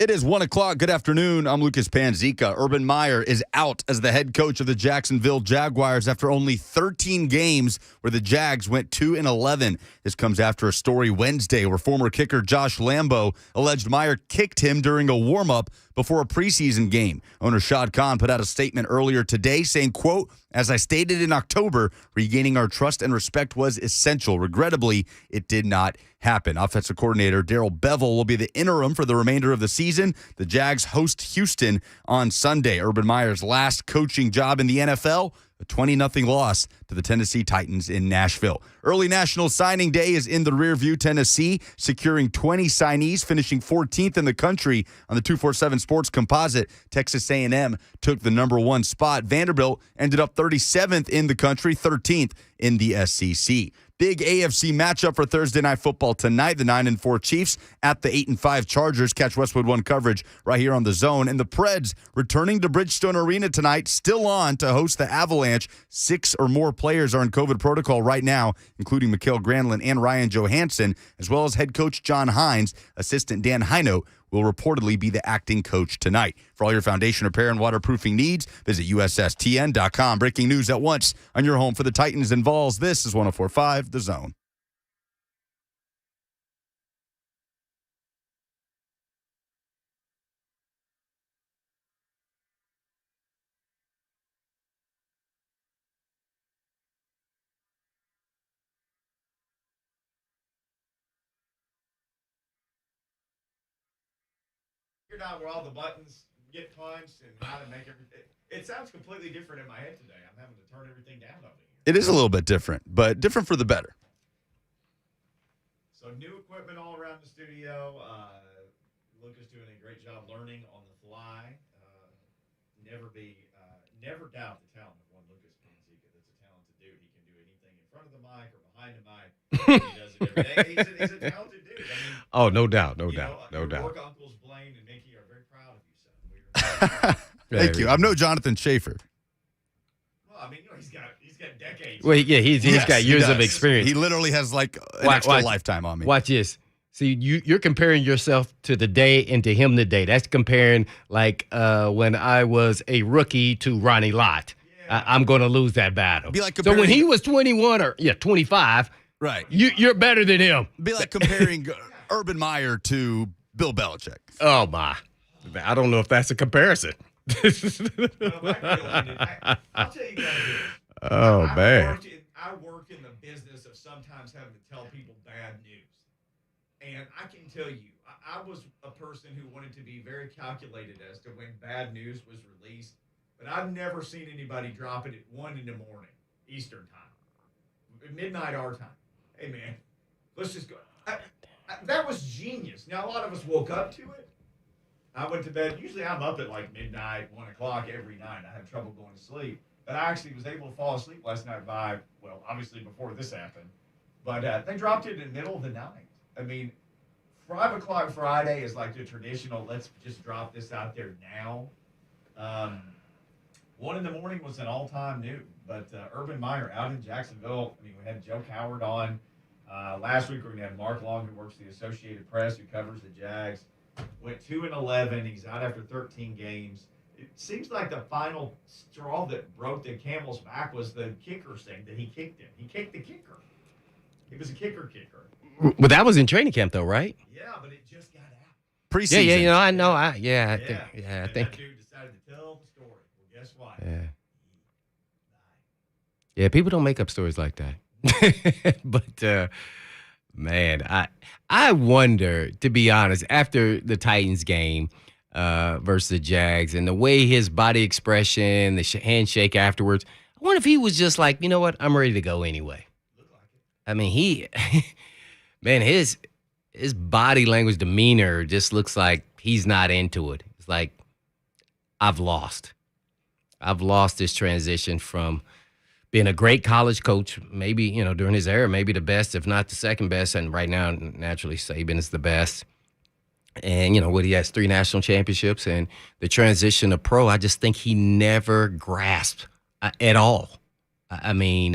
It is 1 o'clock. Good afternoon. I'm Lucas Panzica. Urban Meyer is out as the head coach of the Jacksonville Jaguars after only 13 games where the Jags went 2-11. This comes after a story Wednesday where former kicker Josh Lambo alleged Meyer kicked him during a warm-up before a preseason game. Owner Shad Khan put out a statement earlier today saying, quote, "As I stated in October, regaining our trust and respect was essential. Regrettably, it did not happen." Offensive coordinator Darrell Bevell will be the interim for the remainder of the season. The Jags host Houston on Sunday. Urban Meyer's last coaching job in the NFL, a 20-0 loss to the Tennessee Titans in Nashville. Early National Signing Day is in the rearview. Tennessee securing 20 signees, finishing 14th in the country on the 247 Sports Composite. Texas A&M took the number 1 spot. Vanderbilt ended up 37th in the country, 13th in the SEC. Big AFC matchup for Thursday Night Football tonight. The 9-4 Chiefs at the 8-5 Chargers. Catch Westwood One coverage right here on The Zone. And the Preds returning to Bridgestone Arena tonight, still on to host the Avalanche. 6 or more players are in COVID protocol right now, including Mikael Granlund and Ryan Johansson, as well as head coach John Hines. Assistant Dan Heino will reportedly be the acting coach tonight. For all your foundation repair and waterproofing needs, visit USSTN.com. Breaking news at once on your home for the Titans and Vols. This is 104.5 The Zone. Out where all the buttons get punched and how to make everything. It sounds completely different in my head today. I'm having to turn everything down over here. It is a little bit different, but different for the better. So new equipment all around the studio. Lucas doing a great job learning on the fly. Never doubt the talent of one Lucas Panzica. That's a talented dude. He can do anything in front of the mic or behind the mic. He does it every day. He's a talented dude. I mean, no doubt. Work uncles Blaine and Mickey are very proud of you, son. Thank you. I'm no Jonathan Schaefer. Well, I mean, he's got decades. Well, yeah, he's got years of experience. He literally has like an extra lifetime on me. Watch this. See, you're comparing yourself to the day and to him today. That's comparing like when I was a rookie to Ronnie Lott. Yeah. I'm going to lose that battle. Be like so when he was 21 or 25, right? You're better than him. Be like comparing Urban Meyer to Bill Belichick. Oh my! I don't know if that's a comparison. I'll tell you guys. Man. I work in the business of sometimes having to tell people bad news. And I can tell you, I was a person who wanted to be very calculated as to when bad news was released. But I've never seen anybody drop it at 1 a.m. Eastern time. Midnight our time. Hey, man, let's just go. That was genius. Now, a lot of us woke up to it. I went to bed. Usually I'm up at like midnight, 1 o'clock every night. I have trouble going to sleep. But I actually was able to fall asleep last night obviously before this happened. But they dropped it in the middle of the night. I mean, 5 o'clock Friday is like the traditional, let's just drop this out there now. 1 a.m. was an all-time new. But Urban Meyer out in Jacksonville. I mean, we had Joe Coward on. Last week we're going to have Mark Long, who works for the Associated Press, who covers the Jags. Went 2-11. He's out after 13 games. It seems like the final straw that broke the camel's back was the kicker thing that he kicked him. He kicked the kicker. He was a kicker. Well, that was in training camp, though, right? Yeah, but it just got out. Preseason. Yeah, I know. I think. That dude decided to tell the story. Well, guess what? Yeah, people don't make up stories like that. But, man, I wonder, to be honest, after the Titans game versus the Jags and the way his body expression, the handshake afterwards, I wonder if he was just like, you know what, I'm ready to go anyway. Looked like it. I mean, man, his body language, demeanor just looks like he's not into it. It's like, I've lost this transition from being a great college coach, maybe, during his era, maybe the best, if not the second best. And right now, naturally, Saban is the best. And, he has 3 national championships. And the transition to pro, I just think he never grasped at all. I mean,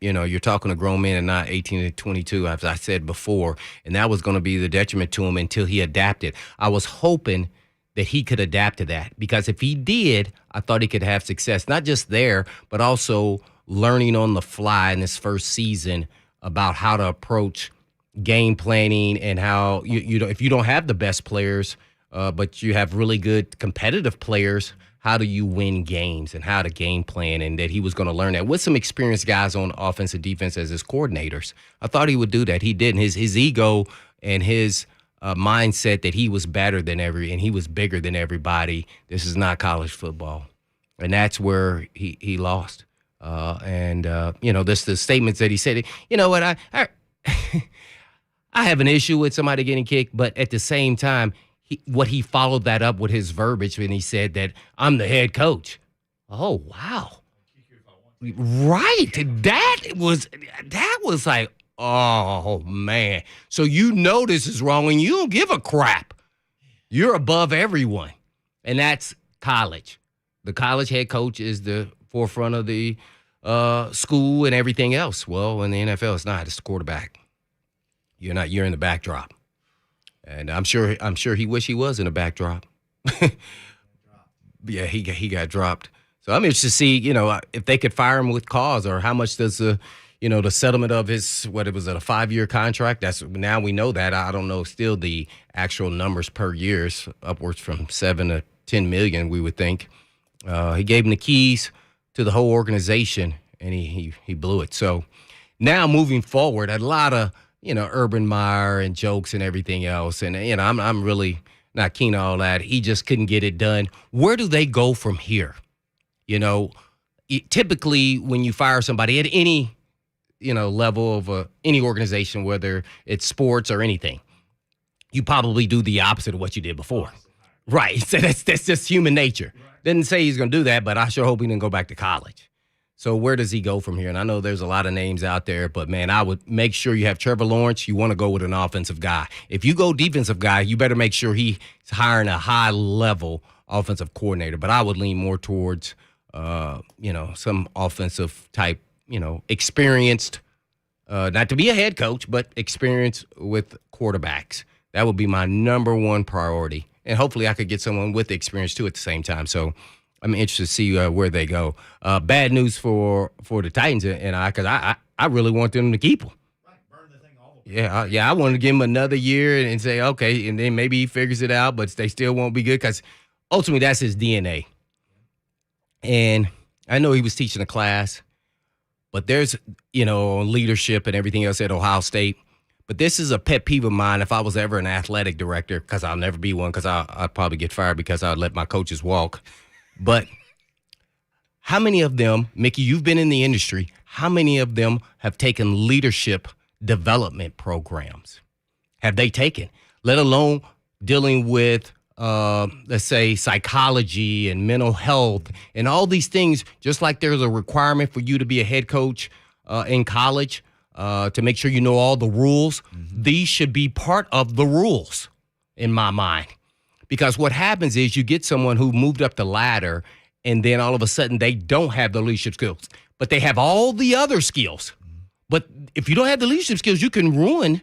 you're talking to grown men and not 18 to 22, as I said before. And that was going to be the detriment to him until he adapted. I was hoping that he could adapt to that. Because if he did, I thought he could have success, not just there, but also learning on the fly in his first season about how to approach game planning and how you know, if you don't have the best players, but you have really good competitive players, how do you win games and how to game plan, and that he was going to learn that with some experienced guys on offense and defense as his coordinators. I thought he would do that. He didn't. His ego and his mindset that he was better than and he was bigger than everybody. This is not college football. And that's where he lost. The statements that he said, you know what, I have an issue with somebody getting kicked, but at the same time, he followed that up with his verbiage when he said that I'm the head coach. Oh, wow. Right. That was like, oh, man. So you know this is wrong and you don't give a crap. You're above everyone. And that's college. The college head coach is the forefront of the school and everything else. Well, in the NFL, it's not. It's the quarterback. You're not. You're in the backdrop. And I'm sure he wish he was in a backdrop. Yeah, he got dropped. So I'm interested to see, if they could fire him with cause, or how much does the settlement of his, a 5-year contract. Now we know that. I don't know still the actual numbers per year, upwards from 7 to 10 million, we would think. He gave him the keys to the whole organization, and he blew it. So now moving forward, a lot of Urban Meyer and jokes and everything else. And, I'm really not keen on all that. He just couldn't get it done. Where do they go from here? Typically when you fire somebody at any, level of any organization, whether it's sports or anything, you probably do the opposite of what you did before. Right. So that's just human nature. Didn't say he's going to do that, but I sure hope he didn't go back to college. So where does he go from here? And I know there's a lot of names out there, but, man, I would make sure you have Trevor Lawrence. You want to go with an offensive guy. If you go defensive guy, you better make sure he's hiring a high-level offensive coordinator. But I would lean more towards, some offensive type, experienced, not to be a head coach, but experienced with quarterbacks. That would be my number one priority. And hopefully I could get someone with experience, too, at the same time. So I'm interested to see where they go. Bad news for the Titans, because I really want them to keep him. Right, burn the thing all the way. Yeah, I want to give him another year and say, okay, and then maybe he figures it out, but they still won't be good, because ultimately that's his DNA. And I know he was teaching a class, but there's, leadership and everything else at Ohio State. But this is a pet peeve of mine if I was ever an athletic director, because I'll never be one, because I'd probably get fired because I'd let my coaches walk. But how many of them, Mickey, you've been in the industry, how many of them have taken leadership development programs? Have they taken? Let alone dealing with, let's say, psychology and mental health and all these things, just like there's a requirement for you to be a head coach in college to make sure you know all the rules. Mm-hmm. These should be part of the rules, in my mind. Because what happens is you get someone who moved up the ladder, and then all of a sudden they don't have the leadership skills, but they have all the other skills. But if you don't have the leadership skills, you can ruin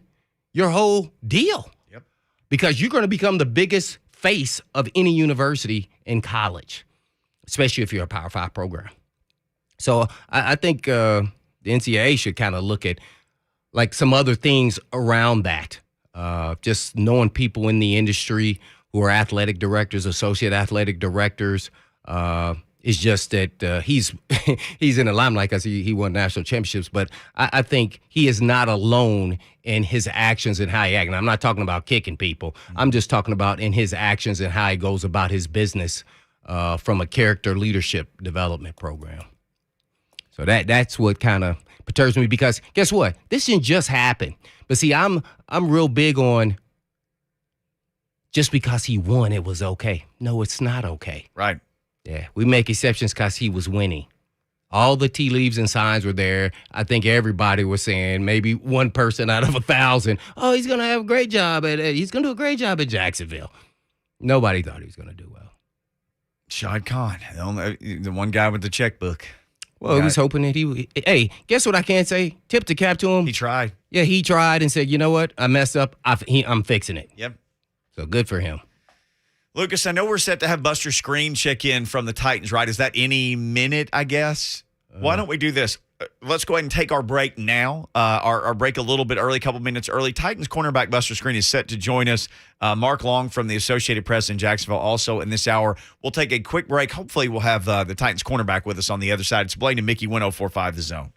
your whole deal. Yep. Because you're going to become the biggest face of any university in college, especially if you're a Power 5 program. So I think the NCAA should kind of look at like some other things around that. Just knowing people in the industry who are athletic directors, associate athletic directors. It's just that he's in the limelight because he won national championships. But I think he is not alone in his actions and how he acts. And I'm not talking about kicking people. I'm just talking about in his actions and how he goes about his business from a character leadership development program. So that's what kind of perturbs me, because guess what? This didn't just happen. But see, I'm real big on just because he won, it was okay. No, it's not okay. Right. Yeah, we make exceptions because he was winning. All the tea leaves and signs were there. I think everybody was saying, maybe one person out of 1,000, oh, he's going to have a great job he's going to do a great job at Jacksonville. Nobody thought he was going to do well. Shad Khan, the one guy with the checkbook. Well, he was hoping that hey, guess what I can't say? Tip the cap to him. He tried. Yeah, he tried and said, you know what? I messed up. I'm fixing it. Yep. So good for him. Lucas, I know we're set to have Buster Skrine check in from the Titans, right? Is that any minute, I guess? Why don't we do this? Let's go ahead and take our break now, our break a little bit early, a couple minutes early. Titans cornerback Buster Skrine is set to join us. Mark Long from the Associated Press in Jacksonville also in this hour. We'll take a quick break. Hopefully we'll have the Titans cornerback with us on the other side. It's Blaine and Mickey, 104.5 The Zone.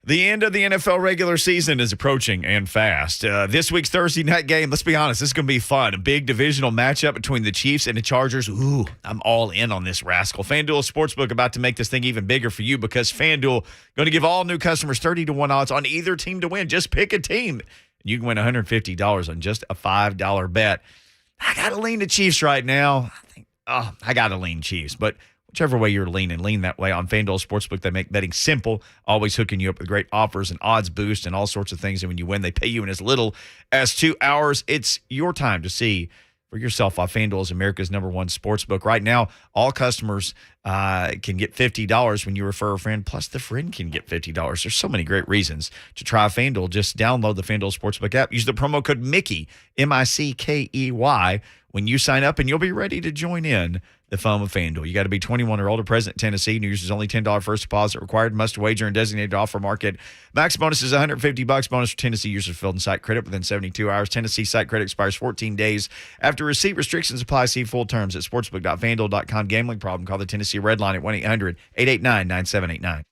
The end of the NFL regular season is approaching and fast. This week's Thursday night game, let's be honest, this is going to be fun. A big divisional matchup between the Chiefs and the Chargers. Ooh, I'm all in on this rascal. FanDuel Sportsbook about to make this thing even bigger for you because FanDuel going to give all new customers 30-1 odds on either team to win. Just pick a team. You can win $150 on just a $5 bet. I got to lean the Chiefs right now. I got to lean Chiefs, but whichever way you're leaning, lean that way. On FanDuel Sportsbook, they make betting simple, always hooking you up with great offers and odds boost and all sorts of things. And when you win, they pay you in as little as 2 hours. It's your time to see for yourself why FanDuel is America's #1 sportsbook. Right now, all customers can get $50 when you refer a friend, plus the friend can get $50. There's so many great reasons to try FanDuel. Just download the FanDuel Sportsbook app. Use the promo code Mickey, Mickey, when you sign up, and you'll be ready to join in the fun with FanDuel. You got to be 21 or older, present in Tennessee. New users only $10 first deposit required. Must wager in designated offer market. Max bonus is $150. Bonus for Tennessee users filled in site credit within 72 hours. Tennessee site credit expires 14 days after receipt. Restrictions apply. See full terms at sportsbook.fanduel.com. Gambling problem? Call the Tennessee Red Line at 1-800-889-9789.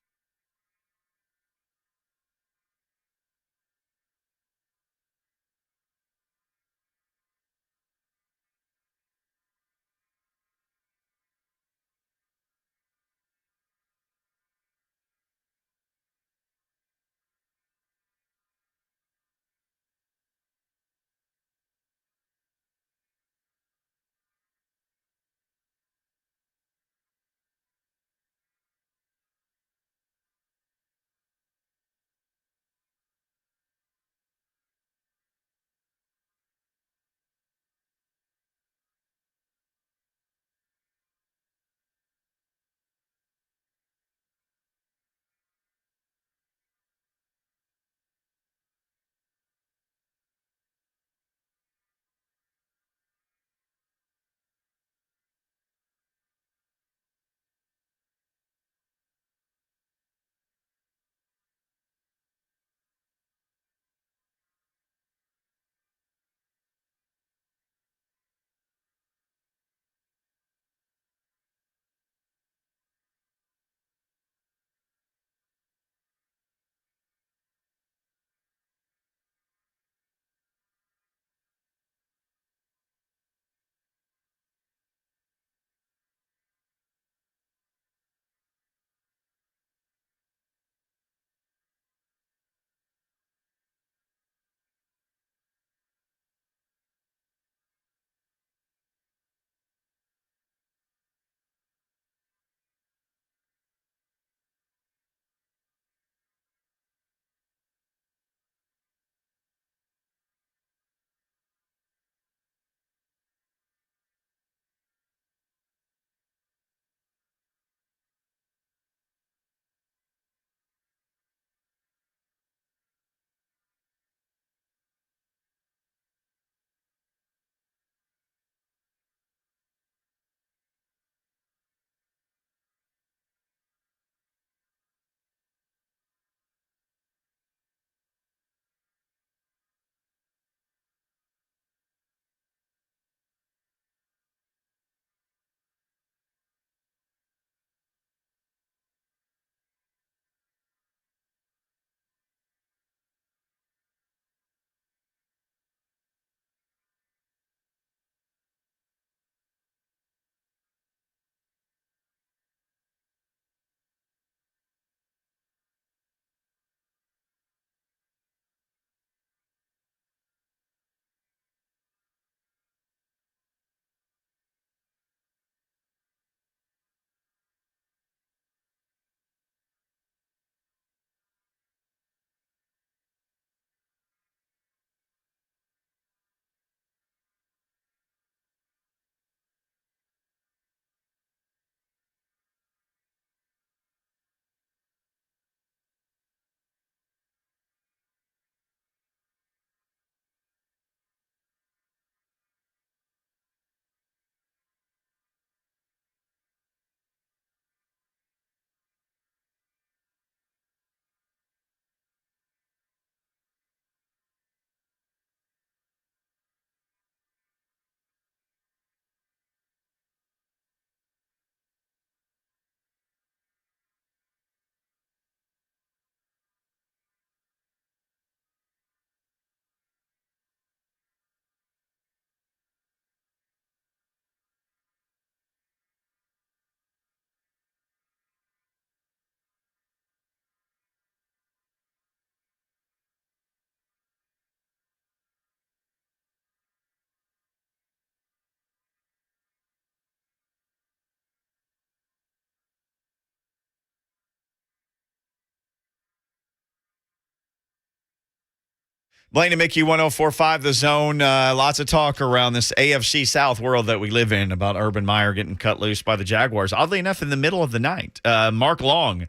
Blaine and Mickey 104.5 The Zone. Lots of talk around this AFC South world that we live in about Urban Meyer getting cut loose by the Jaguars. Oddly enough, in the middle of the night. Mark Long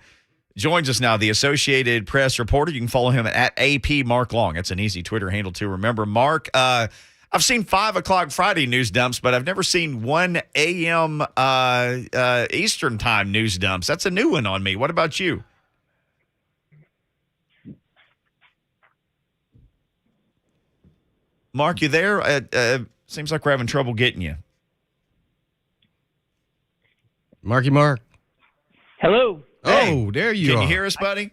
joins us now, the Associated Press reporter. You can follow him at AP Mark Long. It's an easy Twitter handle to remember. Mark, I've seen 5 o'clock Friday news dumps, but I've never seen 1 a.m. Eastern time news dumps. That's a new one on me. What about you? Mark, you there? Seems like we're having trouble getting you. Marky Mark. Hello. Oh, there you are. Can you hear us, buddy?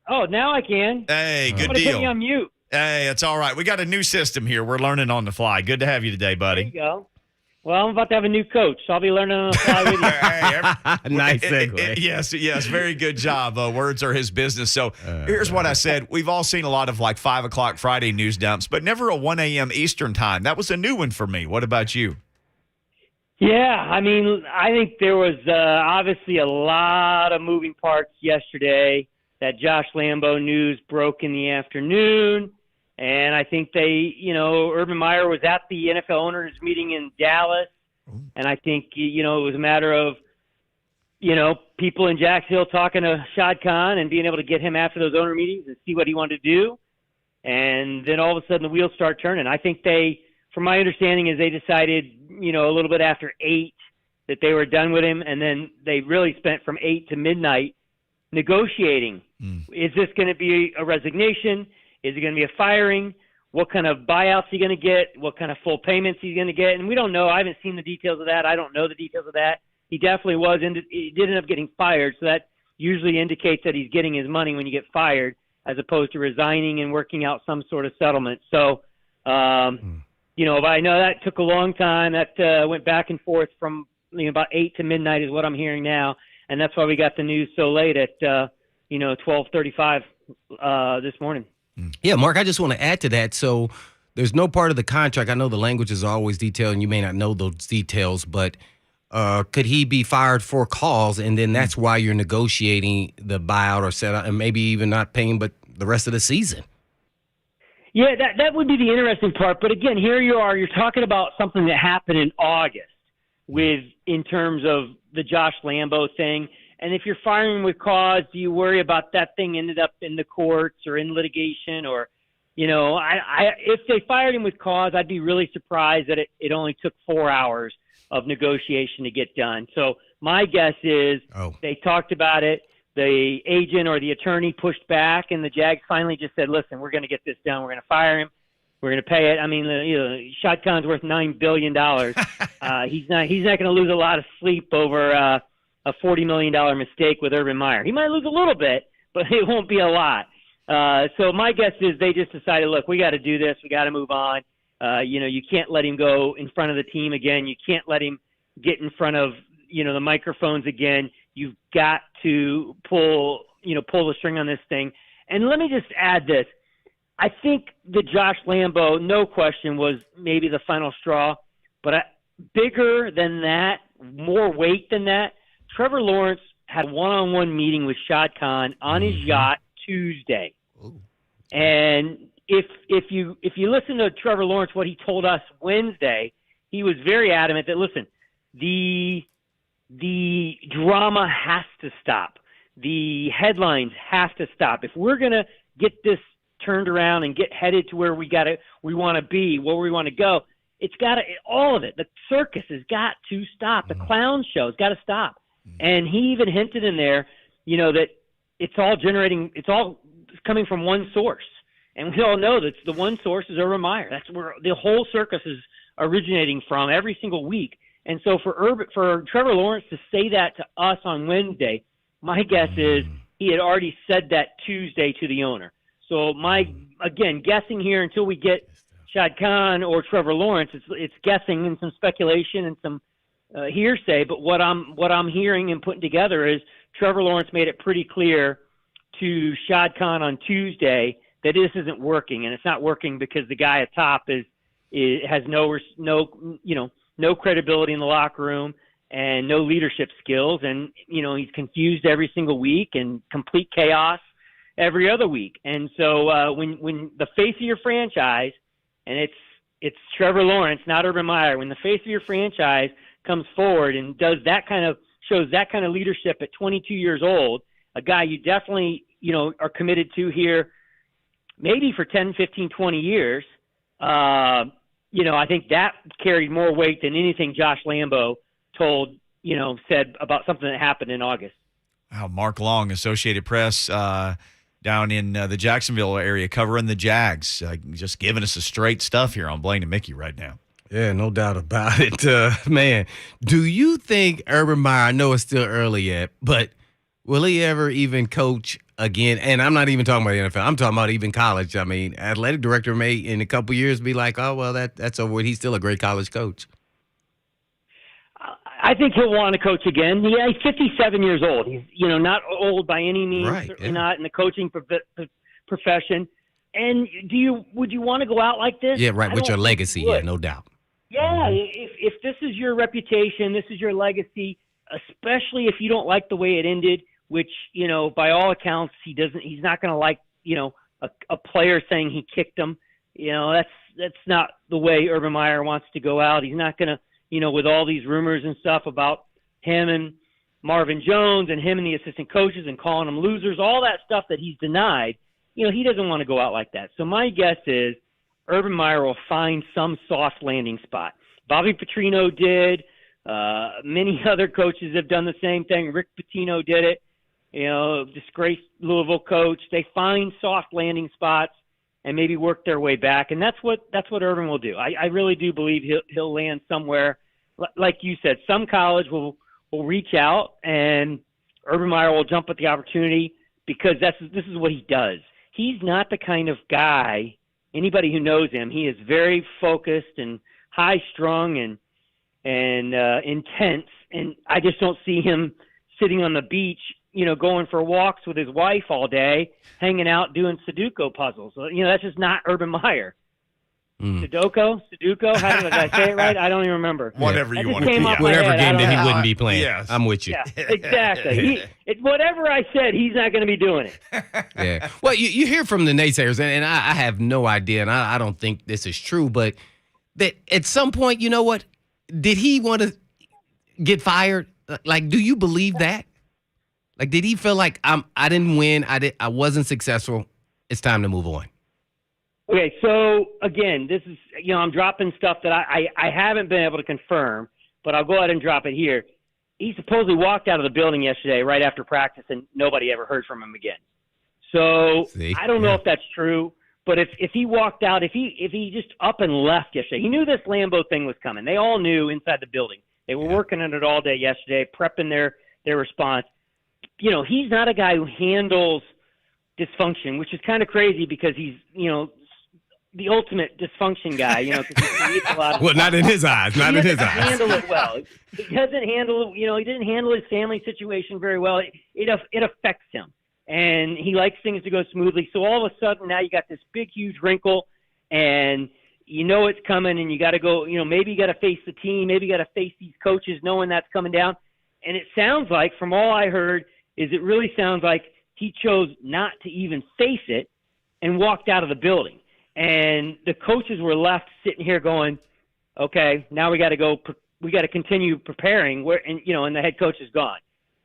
Oh, now I can. Hey, good Somebody deal. put me on mute. Hey, it's all right. We got a new system here. We're learning on the fly. Good to have you today, There buddy. you go. Well, I'm about to have a new coach, so I'll be learning on the fly with you. Nice segue. Yes, very good job. Words are his business. So here's what I said. We've all seen a lot of like 5 o'clock Friday news dumps, but never a 1 a.m. Eastern time. That was a new one for me. What about you? Yeah, I mean, I think there was obviously a lot of moving parts yesterday. That Josh Lambo news broke in the afternoon. And I think Urban Meyer was at the NFL owners meeting in Dallas. And I think, it was a matter of, people in Jacksonville talking to Shad Khan and being able to get him after those owner meetings and see what he wanted to do. And then all of a sudden the wheels start turning. I think from my understanding is they decided, a little bit after 8 that they were done with him. And then they really spent from 8 to midnight negotiating. Is this going to be a resignation? Is it going to be a firing? What kind of buyouts is he going to get? What kind of full payments he's going to get? And we don't know. I haven't seen the details of that. I don't know the details of that. He definitely he did end up getting fired, so that usually indicates that he's getting his money when you get fired as opposed to resigning and working out some sort of settlement. So, but I know that took a long time. That went back and forth from about 8 to midnight is what I'm hearing now, and that's why we got the news so late at 12:35 this morning. Yeah, Mark, I just want to add to that. So there's no part of the contract. I know the language is always detailed, and you may not know those details, but could he be fired for cause, and then that's why you're negotiating the buyout or set up, and maybe even not paying but the rest of the season? Yeah, that would be the interesting part. But again, here you are. You're talking about something that happened in August in terms of the Josh Lambo thing. And if you're firing with cause, do you worry about that thing ended up in the courts or in litigation? Or, if they fired him with cause, I'd be really surprised that it only took 4 hours of negotiation to get done. So my guess is they talked about it. The agent or the attorney pushed back, and the Jags finally just said, listen, we're going to get this done. We're going to fire him. We're going to pay it. I mean, Shad Khan's worth $9 billion. He's not going to lose a lot of sleep over a $40 million mistake with Urban Meyer. He might lose a little bit, but it won't be a lot. So my guess is they just decided, look, we got to do this. We got to move on. You can't let him go in front of the team again. You can't let him get in front of, the microphones again. You've got to pull the string on this thing. And let me just add this. I think the Josh Lambo, no question, was maybe the final straw. But bigger than that, more weight than that, Trevor Lawrence had a one-on-one meeting with Shad Khan on his yacht Tuesday. Ooh. And if you listen to Trevor Lawrence, what he told us Wednesday, he was very adamant that, listen, the drama has to stop. The headlines have to stop. If we're going to get this turned around and get headed to where we want to be, where we want to go, all of it. The circus has got to stop. The clown show has got to stop. And he even hinted in there, that it's all coming from one source. And we all know that the one source is Urban Meyer. That's where the whole circus is originating from every single week. And so for Trevor Lawrence to say that to us on Wednesday, my guess is he had already said that Tuesday to the owner. So again, guessing here until we get Shad Khan or Trevor Lawrence, it's guessing and some speculation and some hearsay. But what I'm hearing and putting together is Trevor Lawrence made it pretty clear to Shad Khan on Tuesday that this isn't working, and it's not working because the guy at top has no credibility in the locker room and no leadership skills, and he's confused every single week and complete chaos. every other week. And so when the face of your franchise, and it's Trevor Lawrence, not Urban Meyer, when the face of your franchise comes forward and shows that kind of leadership at 22 years old, a guy you definitely, are committed to here, maybe for 10, 15, 20 years, I think that carried more weight than anything Josh Lambo said about something that happened in August. Wow, Mark Long, Associated Press, down in the Jacksonville area, covering the Jags, just giving us the straight stuff here on Blaine and Mickey right now. Yeah, no doubt about it. Man, do you think Urban Meyer, I know it's still early yet, but will he ever even coach again? And I'm not even talking about the NFL. I'm talking about even college. I mean, athletic director may in a couple years be like, oh, well, that's over with. He's still a great college coach. I think he'll want to coach again. Yeah, he's 57 years old. He's, not old by any means, right, certainly not in the coaching profession. And would you want to go out like this? Yeah, right, with your legacy, yeah, no doubt. Yeah, if this is your reputation, this is your legacy, especially if you don't like the way it ended, which, by all accounts, he's not going to like, a player saying he kicked him. That's not the way Urban Meyer wants to go out. He's not going to, with all these rumors and stuff about him and Marvin Jones and him and the assistant coaches and calling them losers, all that stuff that he's denied, he doesn't want to go out like that. So my guess is Urban Meyer will find some soft landing spot. Bobby Petrino did. Many other coaches have done the same thing. Rick Pitino did it. Disgraced Louisville coach. They find soft landing spots and maybe work their way back. And that's what Urban will do. I really do believe he'll land somewhere. Like you said, some college will reach out and Urban Meyer will jump at the opportunity because this is what he does. He's not the kind of guy, anybody who knows him, he is very focused and high-strung and intense. And I just don't see him sitting on the beach, going for walks with his wife all day, hanging out, doing Sudoku puzzles. That's just not Urban Meyer. Sudoku? How did I say it right? I don't even remember. Whatever you want to do. Whatever game that he wouldn't be playing. Yes. I'm with you. Yeah, exactly. Whatever I said, he's not going to be doing it. Yeah. Well, you hear from the naysayers, and I have no idea, and I don't think this is true, but that at some point, you know what? Did he want to get fired? Like, do you believe that? Like, did he feel like I didn't win, I wasn't successful, it's time to move on? Okay, so again, this is, I'm dropping stuff that I haven't been able to confirm, but I'll go ahead and drop it here. He supposedly walked out of the building yesterday right after practice, and nobody ever heard from him again. So I don't know if that's true, but if he walked out, if he just up and left yesterday, he knew this Lambo thing was coming. They all knew inside the building. They were working on it all day yesterday, prepping their response. He's not a guy who handles dysfunction, which is kind of crazy because he's, the ultimate dysfunction guy, 'cause he creates a lot of. Well, not in his eyes. Not in his eyes. He doesn't handle it well. He doesn't handle, he didn't handle his family situation very well. It affects him, and he likes things to go smoothly. So all of a sudden, now you got this big, huge wrinkle, and it's coming, and you got to go. Maybe you got to face the team. Maybe you got to face these coaches, knowing that's coming down. And it sounds like, from all I heard, it really sounds like he chose not to even face it and walked out of the building. And the coaches were left sitting here going, okay, now we got to go. We got to continue preparing. And the head coach is gone.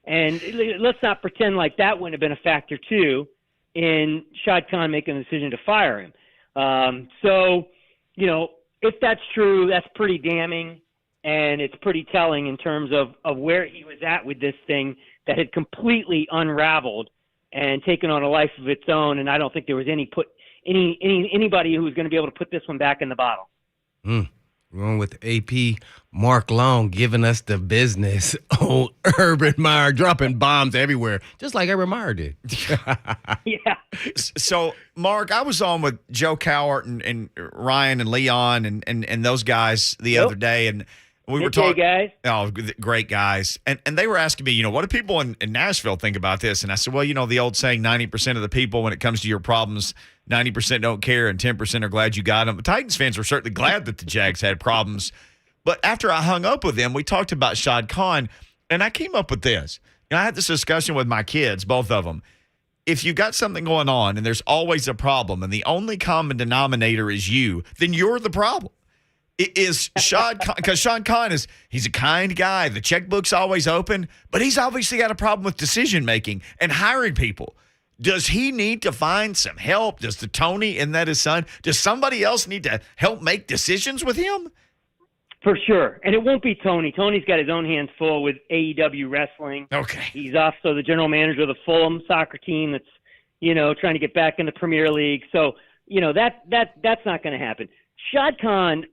And let's not pretend like that wouldn't have been a factor too in Shad Khan making the decision to fire him. So, if that's true, that's pretty damning, and it's pretty telling in terms of where he was at with this thing that had completely unraveled and taken on a life of its own. And I don't think there was anybody who was going to be able to put this one back in the bottle. Wrong with AP Mark Long giving us the business on Urban Meyer, dropping bombs everywhere, just like Urban Meyer did. Yeah. So, Mark, I was on with Joe Cowart and Ryan and Leon and those guys the other day, and we were talking. Guys. Oh, great guys. And they were asking me, what do people in Nashville think about this? And I said, well, the old saying, 90% of the people, when it comes to your problems, 90% don't care and 10% are glad you got them. The Titans fans were certainly glad that the Jags had problems. But after I hung up with them, we talked about Shad Khan, and I came up with this. I had this discussion with my kids, both of them. if you've got something going on and there's always a problem and the only common denominator is you, then you're the problem. It is Shad Khan, because Shad Khan he's a kind guy. The checkbook's always open, but he's obviously got a problem with decision making and hiring people. Does he need to find some help? Does the Tony, and that his son, does somebody else need to help make decisions with him? For sure. And it won't be Tony. Tony's got his own hands full with AEW wrestling. Okay. He's also the general manager of the Fulham soccer team that's, trying to get back in the Premier League. So, that's not going to happen. Shad Khan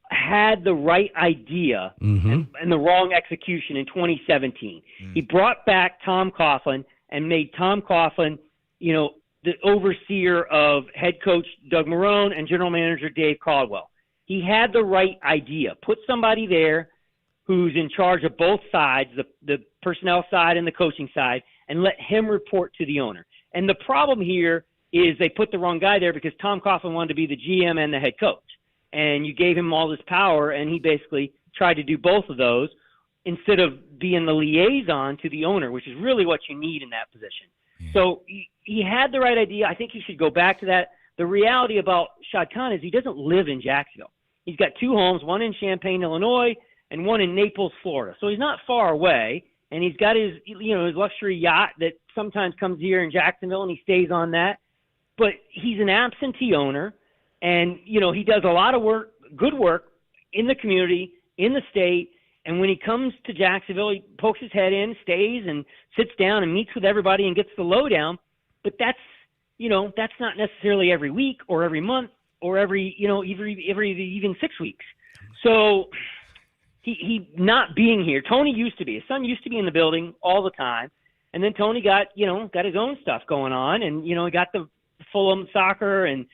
had the right idea and the wrong execution in 2017. He brought back Tom Coughlin and made Tom Coughlin, the overseer of head coach Doug Marrone and general manager Dave Caldwell. He had the right idea. Put somebody there who's in charge of both sides, the personnel side and the coaching side, and let him report to the owner. And the problem here is they put the wrong guy there because Tom Coughlin wanted to be the GM and the head coach. And you gave him all this power, and he basically tried to do both of those instead of being the liaison to the owner, which is really what you need in that position. Yeah. So he had the right idea. I think he should go back to that. The reality about Shad Khan is he doesn't live in Jacksonville. He's got two homes, one in Champaign, Illinois, and one in Naples, Florida. So he's not far away, and he's got his luxury yacht that sometimes comes here in Jacksonville, and he stays on that. But he's an absentee owner. And, he does a lot of work, good work in the community, in the state. And when he comes to Jacksonville, he pokes his head in, stays and sits down and meets with everybody and gets the lowdown. But that's not necessarily every week or every month or every even 6 weeks. So he not being here. Tony used to be. His son used to be in the building all the time. And then Tony got his own stuff going on. And, he got the Fulham soccer and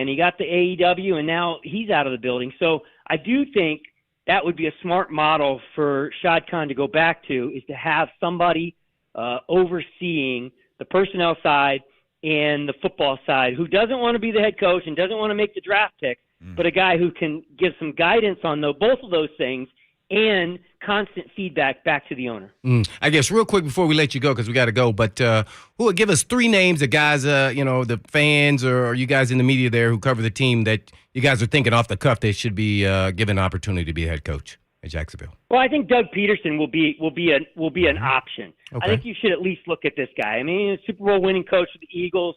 he got the AEW, and now he's out of the building. So I do think that would be a smart model for Shad Khan to go back to, is to have somebody overseeing the personnel side and the football side who doesn't want to be the head coach and doesn't want to make the draft pick, but a guy who can give some guidance on both of those things and constant feedback back to the owner. I guess real quick before we let you go, because we got to go, but who would give us three names of guys, the fans or you guys in the media there who cover the team that you guys are thinking off the cuff they should be given an opportunity to be a head coach at Jacksonville? Well, I think Doug Peterson will be an option. Okay. I think you should at least look at this guy. I mean, he's a Super Bowl winning coach with the Eagles,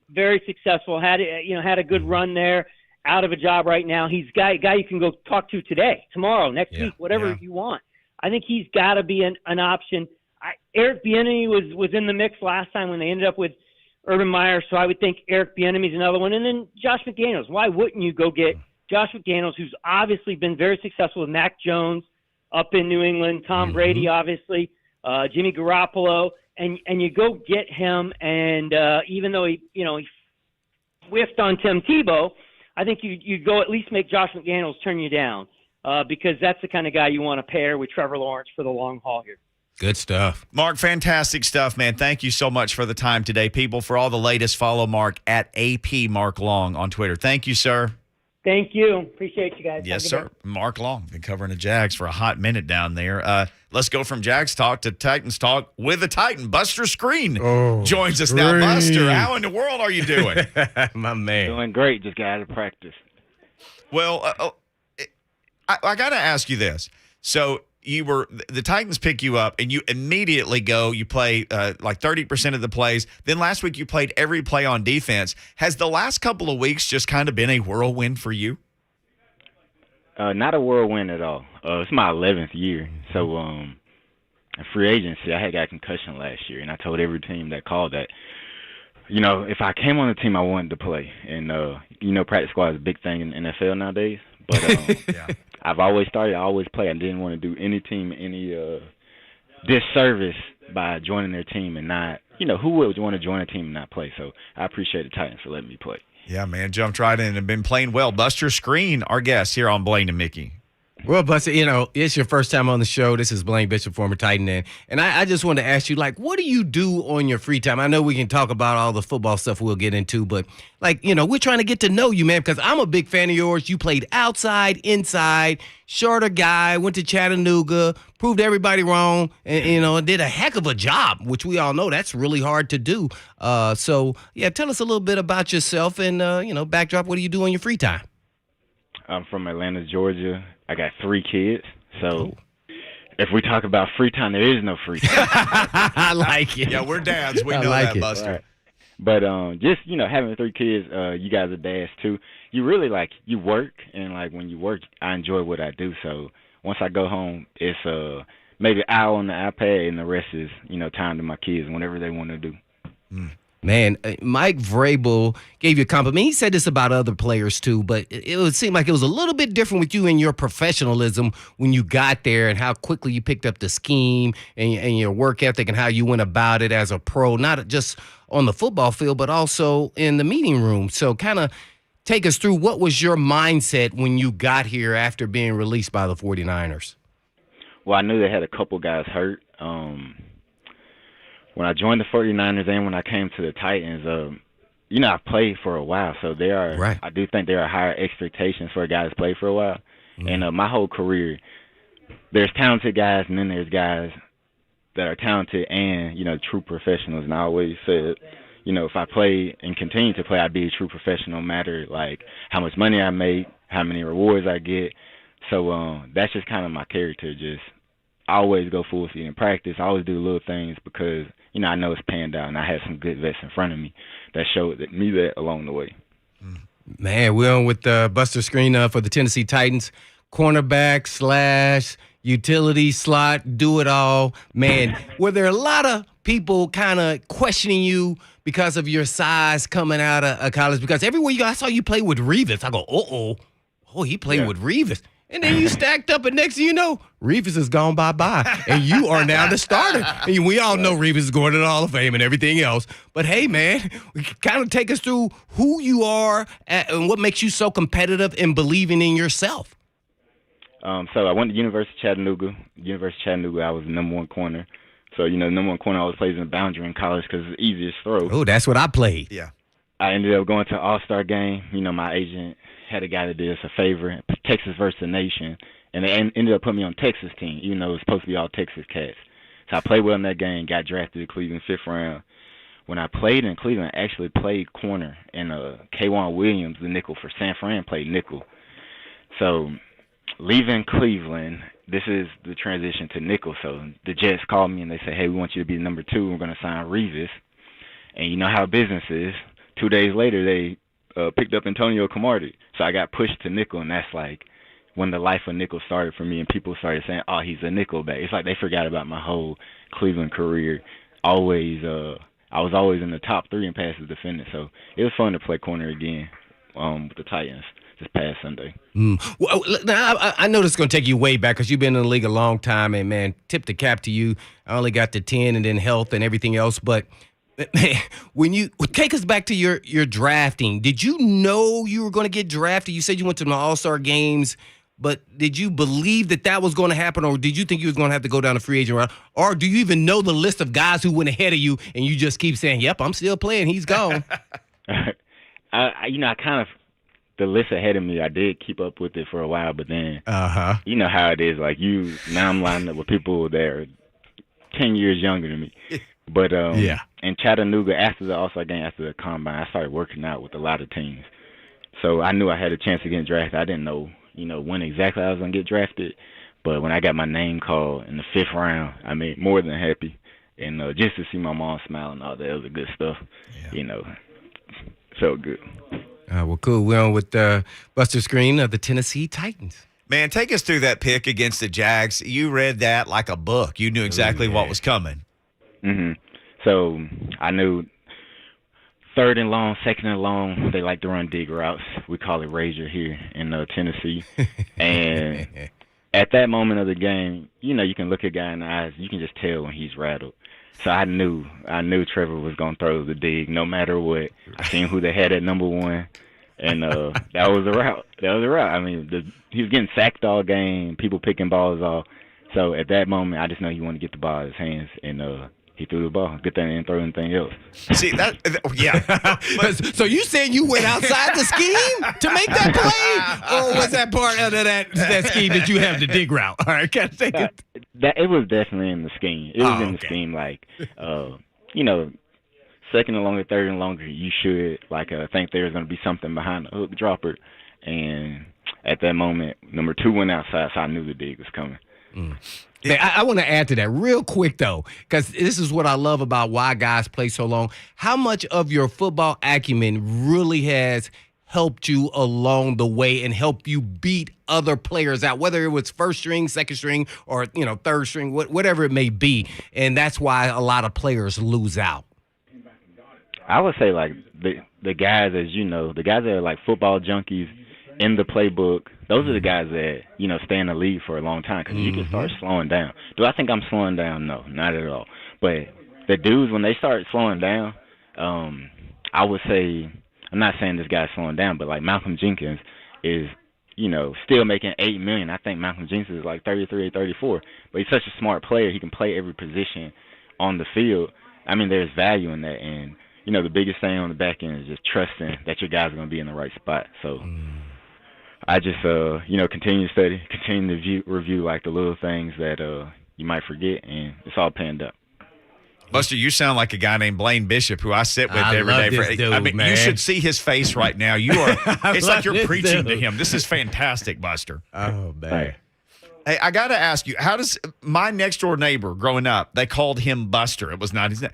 very successful, had a good run there. Out of a job right now. He's a guy you can go talk to today, tomorrow, next week, whatever you want. I think he's got to be an option. Eric Bieniemy was in the mix last time when they ended up with Urban Meyer, so I would think Eric Bieniemy is another one. And then Josh McDaniels. Why wouldn't you go get Josh McDaniels, who's obviously been very successful with Mac Jones up in New England, Tom Brady, obviously, Jimmy Garoppolo, and you go get him. And even though he whiffed on Tim Tebow, I think you go at least make Josh McDaniels turn you down because that's the kind of guy you want to pair with Trevor Lawrence for the long haul here. Good stuff. Mark, fantastic stuff, man. Thank you so much for the time today. People, for all the latest, follow Mark at AP Mark Long on Twitter. Thank you, sir. Thank you. Appreciate you guys. Yes, sir. Mark Long, been covering the Jags for a hot minute down there. Let's go from Jags talk to Titans talk with the Titan. Buster Skrine joins us now. Buster, how in the world are you doing? My man. Doing great. Just got out of practice. Well, I got to ask you this. So the Titans pick you up, and you immediately go. You play like 30% of the plays. Then last week you played every play on defense. Has the last couple of weeks just kind of been a whirlwind for you? Not a whirlwind at all. It's my 11th year. So free agency, I had got a concussion last year, and I told every team that called that, if I came on the team, I wanted to play. And, practice squad is a big thing in the NFL nowadays. But I've always started, I always play. I didn't want to do any team any disservice by joining their team and not, who would want to join a team and not play? So I appreciate the Titans for letting me play. Yeah, man, jumped right in and been playing well. Buster Skrine, our guest here on Blaine and Mickey. Well, Buster, it's your first time on the show. This is Blaine Bishop, former Titan end. And I just wanted to ask you, what do you do on your free time? I know we can talk about all the football stuff we'll get into, but, we're trying to get to know you, man, because I'm a big fan of yours. You played outside, inside, shorter guy, went to Chattanooga, proved everybody wrong, and did a heck of a job, which we all know that's really hard to do. So, tell us a little bit about yourself and, backdrop, what do you do on your free time? I'm from Atlanta, Georgia. I got 3 kids, so if we talk about free time, there is no free time. I like it. Yeah, we're dads. We I know like that, it. Buster. Right. But just having 3 kids, you guys are dads too. You really you work, and when you work, I enjoy what I do. So once I go home, it's maybe an hour on the iPad, and the rest is time to my kids, whatever they want to do. Man, Mike Vrabel gave you a compliment. He said this about other players too, but it would seem like it was a little bit different with you and your professionalism when you got there and how quickly you picked up the scheme and your work ethic and how you went about it as a pro, not just on the football field, but also in the meeting room. So kind of take us through what was your mindset when you got here after being released by the 49ers? Well, I knew they had a couple guys hurt. When I joined the 49ers and when I came to the Titans, I played for a while, so Right. I do think there are higher expectations for a guy that's played for a while. Mm-hmm. And my whole career, there's talented guys, and then there's guys that are talented and, true professionals. And I always said, if I play and continue to play, I'd be a true professional, no matter, how much money I make, how many rewards I get. So that's just kind of my character, I always go full speed in practice. I always do little things because, I know it's panned out, and I had some good vets in front of me that showed me that along the way. Man, we're on with Buster Skrine for the Tennessee Titans, cornerback / utility slot, do it all. Man, were there a lot of people kind of questioning you because of your size coming out of college? Because everywhere you go, I saw you play with Revis. I go, oh, he played with Revis. And then you stacked up, and next thing you know, Revis is gone bye-bye, and you are now the starter. And we all know Revis is going to the Hall of Fame and everything else. But, hey, man, kind of take us through who you are and what makes you so competitive and believing in yourself. So I went to University of Chattanooga. University of Chattanooga, I was the number 1 corner. So, the number 1 corner always plays in the boundary in college because it's the easiest throw. Oh, that's what I played. Yeah. I ended up going to an all-star game. My agent had a guy that did us a favor, Texas versus the Nation, and they ended up putting me on Texas team, even though it was supposed to be all Texas cats. So I played well in that game, got drafted to Cleveland 5th round. When I played in Cleveland, I actually played corner, and K'Wan Williams, the nickel for San Fran, played nickel. So leaving Cleveland, this is the transition to nickel. So the Jets called me, and they said, hey, we want you to be number 2. We're going to sign Revis. And you know how business is. 2 days later, they picked up Antonio Cromartie. So I got pushed to nickel, and that's when the life of nickel started for me, and people started saying, oh, he's a nickel back. It's like they forgot about my whole Cleveland career. I was always in the top 3 in passes defended, so it was fun to play corner again with the Titans this past Sunday. Well, now, I know this is going to take you way back because you've been in the league a long time, and, man, tip the cap to you. I only got to 10 and then health and everything else, but when you take us back to your drafting, did you know you were going to get drafted? You said you went to the All-Star games, but did you believe that was going to happen, or did you think you was going to have to go down the free agent route? Or do you even know the list of guys who went ahead of you and you just keep saying, yep, I'm still playing, he's gone? I kind of, the list ahead of me, I did keep up with it for a while, but then, you know how it is. Now I'm lining up with people that are 10 years younger than me. But in Chattanooga, after the All-Star game, after the Combine, I started working out with a lot of teams. So I knew I had a chance of getting drafted. I didn't know, when exactly I was going to get drafted. But when I got my name called in the 5th round, I mean, more than happy. And just to see my mom smile and all that other good stuff, felt good. Well, cool. We're on with Buster Skrine of the Tennessee Titans. Man, take us through that pick against the Jags. You read that like a book. You knew exactly what was coming. Mm-hmm. So I knew 3rd and long, 2nd and long, they like to run dig routes. We call it Razor here in Tennessee. And at that moment of the game, you can look a guy in the eyes. You can just tell when he's rattled. So I knew Trevor was going to throw the dig no matter what. I seen who they had at number 1. And that was a route. I mean, he was getting sacked all game, people picking balls off. So at that moment, I just know he wanted to get the ball in his hands, and he threw the ball. Good thing he didn't throw anything else. See, yeah. So you saying you went outside the scheme to make that play? Or was that part of that scheme that you have the dig route? All right, kind of take it. It was definitely in the scheme. It was in the scheme, like, second and longer, third and longer, you should think there's going to be something behind the hook dropper. And at that moment, number 2 went outside, so I knew the dig was coming. Man, I want to add to that real quick, though, because this is what I love about why guys play so long. How much of your football acumen really has helped you along the way and helped you beat other players out, whether it was first string, second string, or third string, whatever it may be. And that's why a lot of players lose out. I would say the guys, as you know, the guys that are like football junkies in the playbook, those are the guys that, stay in the league for a long time because you can start slowing down. Do I think I'm slowing down? No, not at all. But the dudes, when they start slowing down, I would say, I'm not saying this guy's slowing down, but like Malcolm Jenkins is, still making $8 million. I think Malcolm Jenkins is like 33 or 34. But he's such a smart player. He can play every position on the field. I mean, there's value in that. And, the biggest thing on the back end is just trusting that your guys are going to be in the right spot. So I just, continue to study, continue to review like the little things that you might forget, and it's all panned up. Buster, you sound like a guy named Blaine Bishop, who I sit with every love day. This dude, man. You should see his face right now. You are. It's like you're preaching to him. This is fantastic, Buster. Oh, man. Right. Hey, I got to ask you, how does my next door neighbor growing up, they called him Buster. It was not his name.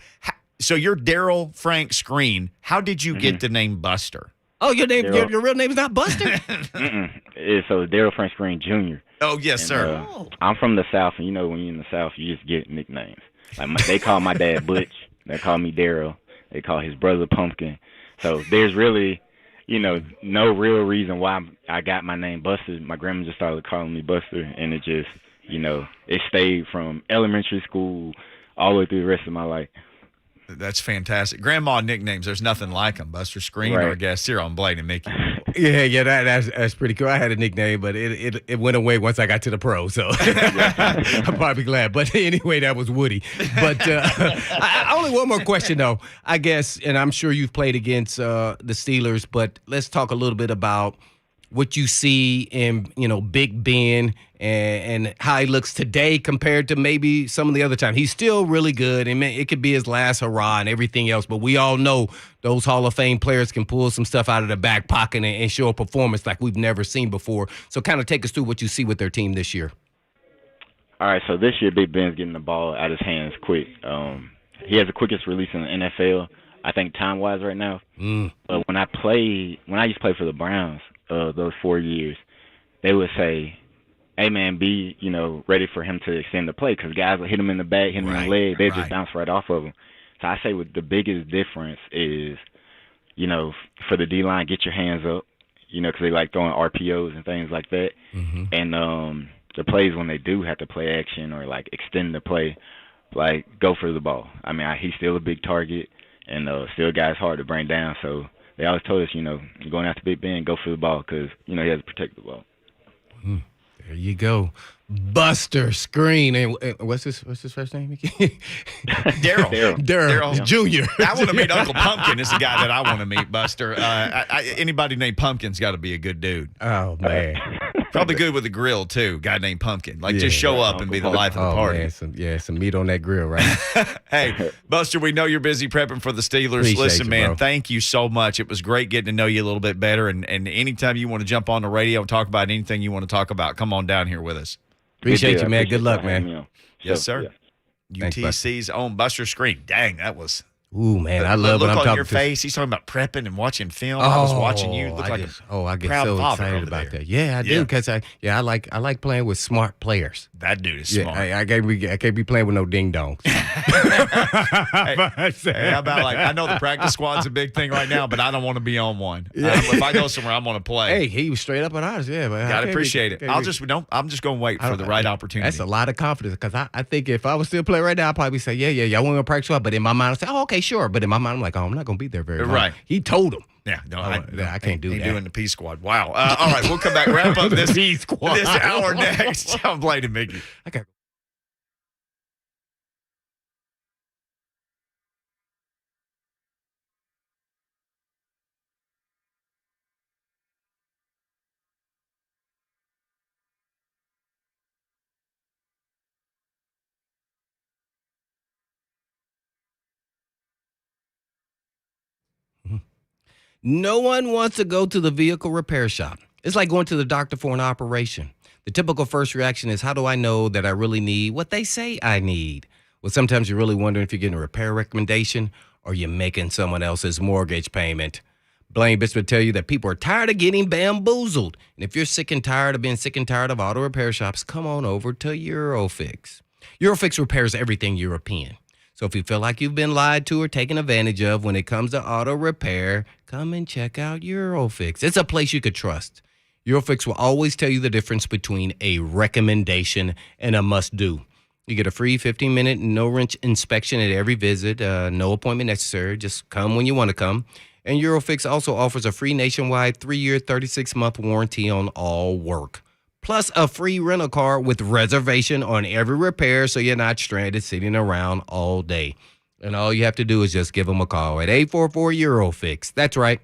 So you're Daryl Frank Skrine. How did you get the name Buster? Oh, your real name is not Buster? So Daryl Frank Skrine Jr. Oh, yes, sir. I'm from the South, and when you're in the South, you just get nicknames. Like they call my dad Butch. They call me Daryl. They call his brother Pumpkin. So there's really, no real reason why I got my name Buster. My grandma just started calling me Buster, and it just, it stayed from elementary school all the way through the rest of my life. That's fantastic. Grandma nicknames, there's nothing like them. Buster Skrine, right. Our guest here on Blaine and Mickey. Yeah, that's pretty cool. I had a nickname, but it went away once I got to the pro, so I'm probably glad. But anyway, that was Woody. But only one more question, though, I guess, and I'm sure you've played against the Steelers, but let's talk a little bit about what you see in, Big Ben and how he looks today compared to maybe some of the other time. He's still really good, and it could be his last hurrah and everything else, but we all know those Hall of Fame players can pull some stuff out of their back pocket and show a performance like we've never seen before. So kind of take us through what you see with their team this year. All right, so this year Big Ben's getting the ball out of his hands quick. He has the quickest release in the NFL, I think, time-wise right now. But when I used to play for the Browns, those 4 years, they would say, hey, man, be, ready for him to extend the play because guys will hit him in the back, hit him in the leg. They just bounce right off of him. So I say the biggest difference is, for the D-line, get your hands up, because they like throwing RPOs and things like that. Mm-hmm. And the plays when they do have to play action or, extend the play, go for the ball. I mean, he's still a big target and still a guy's hard to bring down. So they always told us, going after Big Ben, go for the ball because, he has to protect the ball. There you go. Buster Skrine. And what's his first name? Daryl Jr. I want to meet Uncle Pumpkin. Is the guy that I want to meet, Buster. Anybody named Pumpkin's got to be a good dude. Oh, man. Probably good with the grill, too. Guy named Pumpkin. Just show up and be the life of the party. Man, some meat on that grill, right? Hey, Buster, we know you're busy prepping for the Steelers. Appreciate Listen, you, man, bro. thank you so much. It was great getting to know you a little bit better. And anytime you want to jump on the radio and talk about anything you want to talk about, come on down here with us. Appreciate you, man. Good luck, man. Yes, sir. Yeah. UTC's own Buster Skrine. Dang, that was... Ooh, man, I love the when I'm look on talking your to face. He's talking about prepping and watching film. I was watching you. Look like I get proud so father excited over about there. that. Yeah, I do because I like playing with smart players. That dude is smart. Yeah, I can't be playing with no ding dongs. Hey, how about I know the practice squad's a big thing right now, but I don't want to be on one. If I go somewhere, I'm going to play. Hey, he was straight up at ours. Yeah, but gotta appreciate it. I'm just going to wait for the right opportunity. That's a lot of confidence because I think if I was still playing right now, I'd probably say, yeah, I want to practice squad. But in my mind, I say, oh, okay, sure. But in my mind, I'm like, oh, I'm not going to be there very long. Right. He told him. Yeah, no, I can't do ain't that. doing the P Squad. Wow. All right, we'll come back. Wrap up this P Squad. this hour next. I'm Blaine and Mickey. Okay. No one wants to go to the vehicle repair shop. It's like going to the doctor for an operation. The typical first reaction is, how do I know that I really need what they say I need? Well, sometimes you're really wondering if you're getting a repair recommendation or you're making someone else's mortgage payment. Blaine Bishop will tell you that people are tired of getting bamboozled. And if you're sick and tired of being sick and tired of auto repair shops, come on over to Eurofix. Eurofix repairs everything European. So if you feel like you've been lied to or taken advantage of when it comes to auto repair, come and check out Eurofix. It's a place you could trust. Eurofix will always tell you the difference between a recommendation and a must-do. You get a free 15-minute no-wrench inspection at every visit, no appointment necessary. Just come when you want to come. And Eurofix also offers a free nationwide 3-year, 36-month warranty on all work. Plus a free rental car with reservation on every repair so you're not stranded sitting around all day. And all you have to do is just give them a call at 844-EUROFIX. That's right,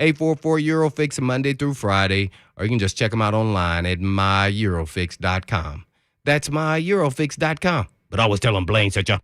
844-EUROFIX Monday through Friday, or you can just check them out online at myEurofix.com. That's myEurofix.com. But always tell them Blaine sent you.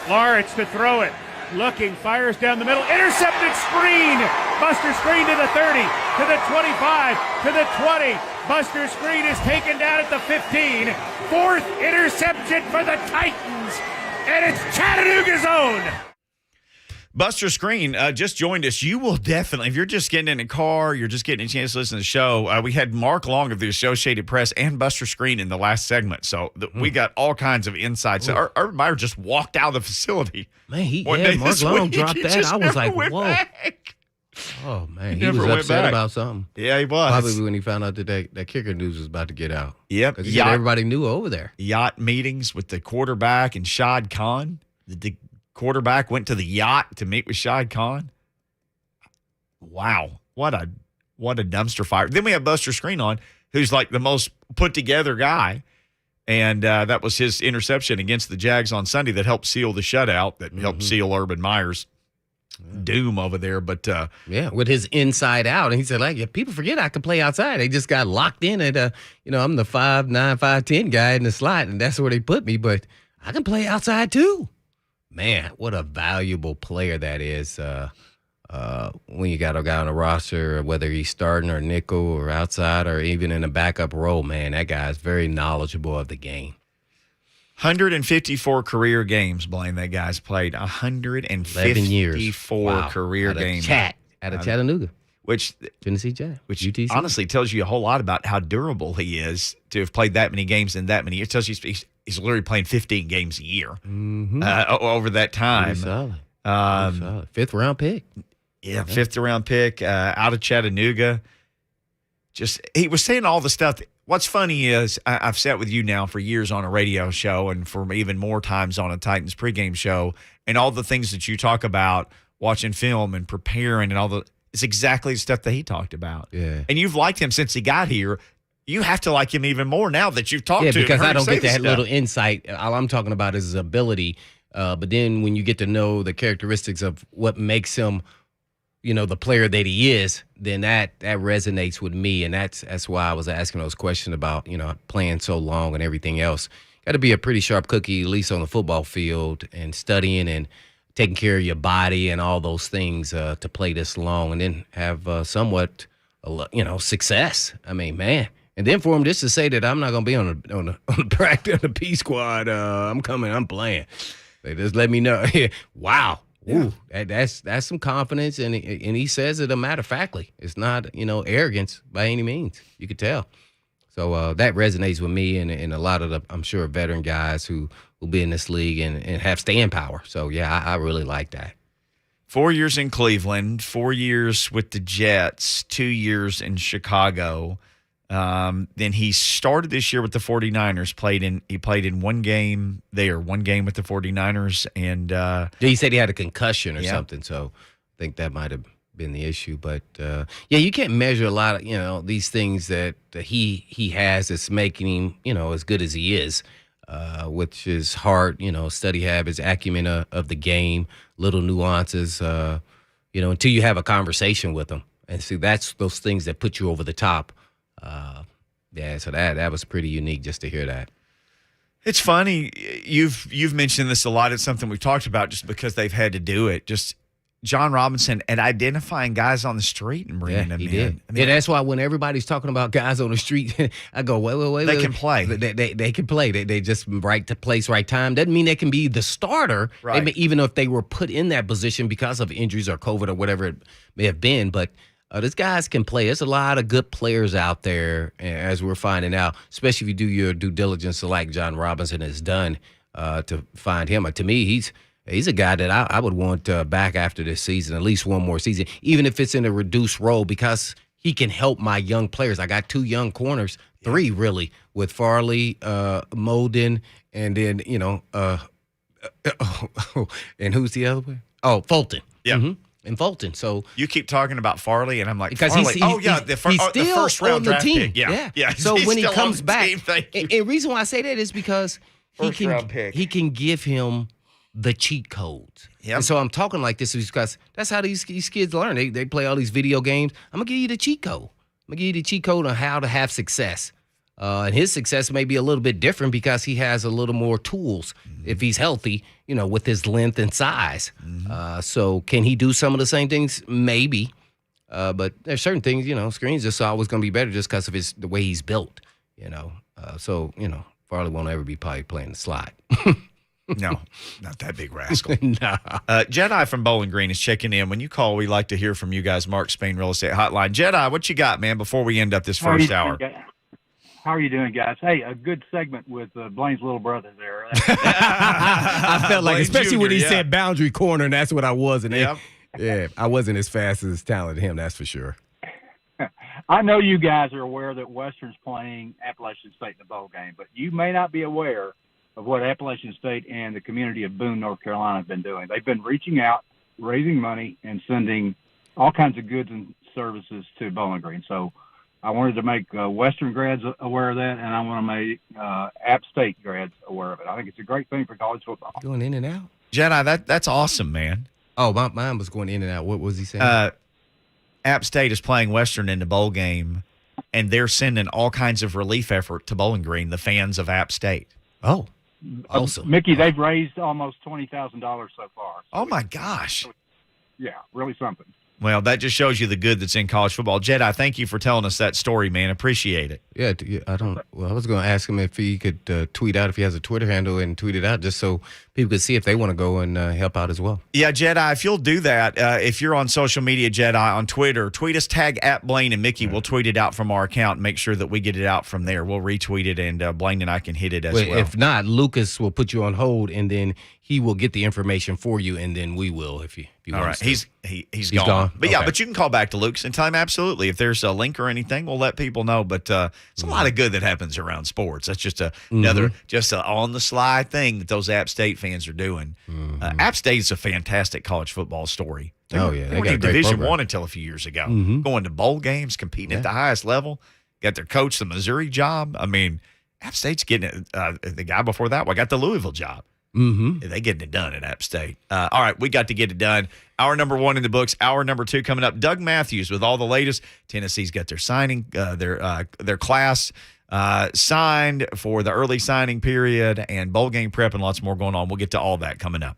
Lawrence to throw it. Looking, fires down the middle. Intercepted. Skrine. Buster Skrine to the 30, to the 25, to the 20. Buster Skrine is taken down at the 15. 4th interception for the Titans. And it's Chattanooga's own. Buster Skrine just joined us. You will definitely, if you're just getting in a car, you're just getting a chance to listen to the show. We had Mark Long of the Associated Press and Buster Skrine in the last segment. So we got all kinds of insights. Urban Meyer just walked out of the facility. Man, Mark Long dropped that. I was like, whoa. Back. Oh, man. He was upset about something. Yeah, he was. Probably when he found out that kicker news was about to get out. Yep. Because everybody knew over there. Yacht meetings with the quarterback and Shad Khan. The quarterback went to the yacht to meet with Shad Khan. Wow. What a dumpster fire. Then we have Buster Skrine on, who's like the most put together guy. And that was his interception against the Jags on Sunday that helped seal the shutout, that helped seal Urban Meyer's doom over there. But with his inside out. And he said, like, people forget I can play outside. They just got locked in at, I'm the 5'9", 5'10" guy in the slot, and that's where they put me. But I can play outside too. Man, what a valuable player that is when you got a guy on the roster, whether he's starting or nickel or outside or even in a backup role. Man, that guy is very knowledgeable of the game. 154 career games, Blaine, that guy's played. 154 career games. Out of Chattanooga. Which Tennessee Jags. Which UTC. Honestly tells you a whole lot about how durable he is to have played that many games in that many years. It tells you he's literally playing 15 games a year over that time. Solid. Solid. 5th round pick. Yeah, 5th round pick out of Chattanooga. He was saying all the stuff. What's funny is I've sat with you now for years on a radio show and for even more times on a Titans pregame show, and all the things that you talk about watching film and preparing and all the – it's exactly the stuff that he talked about. Yeah. And you've liked him since he got here. You have to like him even more now that you've talked to him. Yeah, because I don't get that stuff. little insight. All I'm talking about is his ability. But then when you get to know the characteristics of what makes him, the player that he is, then that resonates with me. And that's why I was asking those questions about, playing so long and everything else. Got to be a pretty sharp cookie, at least on the football field, and studying and taking care of your body and all those things to play this long and then have somewhat, success. I mean, man. And then for him just to say that I'm not going to be on the practice, on the P squad, I'm coming, I'm playing. They just let me know. Wow. Yeah. Ooh, that's some confidence, and he says it a matter of factly. It's not, arrogance by any means. You could tell. So that resonates with me and a lot of the, I'm sure, veteran guys who will be in this league and have staying power. So, yeah, I really like that. 4 years in Cleveland, 4 years with the Jets, 2 years in Chicago. Then he started this year with the 49ers, he played in one game there, one game with the 49ers. And he said he had a concussion or something, so I think that might have been the issue. But, you can't measure a lot of, these things that he has that's making him, as good as he is, which is hard, study habits, acumen of the game, little nuances, until you have a conversation with him. And see, that's those things that put you over the top. So that was pretty unique just to hear that. It's funny. You've mentioned this a lot. It's something we've talked about just because they've had to do it. Just John Robinson and identifying guys on the street and bringing them in. Did. I mean, that's why when everybody's talking about guys on the street, I go, wait. They can play. They can play. They just right to place, right time. Doesn't mean they can be the starter, right. Even if they were put in that position because of injuries or COVID or whatever it may have been. But these guys can play. There's a lot of good players out there, as we're finding out, especially if you do your due diligence like John Robinson has done to find him. To me, he's a guy that I would want back after this season, at least one more season, even if it's in a reduced role, because he can help my young players. I got 2 young corners, 3 really, with Farley, Molden, and then, and who's the other one? Oh, Fulton. Yeah. Mm-hmm. And Fulton. So you keep talking about Farley, and I'm like, because Farley. the first round draft team. pick. Yeah. So when he comes back, and the reason why I say that is because he can give him the cheat codes. Yep. And so I'm talking like this because that's how these kids learn. They play all these video games. I'm gonna give you the cheat code. I'm gonna give you the cheat code on how to have success. And his success may be a little bit different because he has a little more tools if he's healthy, with his length and size. So can he do some of the same things? Maybe. But there's certain things, Skrine's just always going to be better just because of the way he's built, Farley won't ever be probably playing the slot. No, not that big rascal. Nah. Jedi from Bowling Green is checking in. When you call, we like to hear from you guys. Mark Spain Real Estate Hotline. Jedi, what you got, man, before we end up this first hour? How are you doing, guys? Hey, a good segment with Blaine's little brother there. I felt like, Blaine especially Jr., when he yeah. said boundary corner, and that's what I was. And Yep. yeah, I wasn't as fast as talented him, that's for sure. I know you guys are aware that Western's playing Appalachian State in the bowl game, but you may not be aware of what Appalachian State and the community of Boone, North Carolina have been doing. They've been reaching out, raising money, and sending all kinds of goods and services to Bowling Green. So I wanted to make Western grads aware of that, and I want to make App State grads aware of it. I think it's a great thing for college football. Going in and out? Jedi, that's awesome, man. Oh, mine was going in and out. What was he saying? App State is playing Western in the bowl game, and they're sending all kinds of relief effort to Bowling Green, the fans of App State. Oh, awesome. Mickey, they've raised almost $20,000 so far. Oh, my gosh. Yeah, really something. Well, that just shows you the good that's in college football. Jedi, thank you for telling us that story, man. Appreciate it. Yeah, I was going to ask him if he could tweet out, if he has a Twitter handle, and tweet it out just so people could see if they want to go and help out as well. Yeah, Jedi, if you'll do that, if you're on social media, Jedi, on Twitter, tweet us, tag at Blaine and Mickey. We'll tweet it out from our account and make sure that we get it out from there. We'll retweet it, and Blaine and I can hit it as well. If not, Lucas will put you on hold, and then he will get the information for you, and then we will if you All want right, us to. he's He's gone. gone? But yeah, Okay. but you can call back to Lucas and tell him absolutely. If there's a link or anything, we'll let people know. But it's a lot of good that happens around sports. That's just another on the slide thing that those App State fans are doing. App State is a fantastic college football story. They Oh, yeah, they weren't got a in great Division program. One until a few years ago. Going to bowl games, competing at the highest level. Got their coach the Missouri job. I mean, App State's getting it. The guy before that one got the Louisville job. They getting it done at App State. All right, we got to get it done. Hour number 1 in the books. Hour number 2 coming up. Doug Mathews with all the latest. Tennessee's got their signing, their class signed for the early signing period, and bowl game prep and lots more going on. We'll get to all that coming up.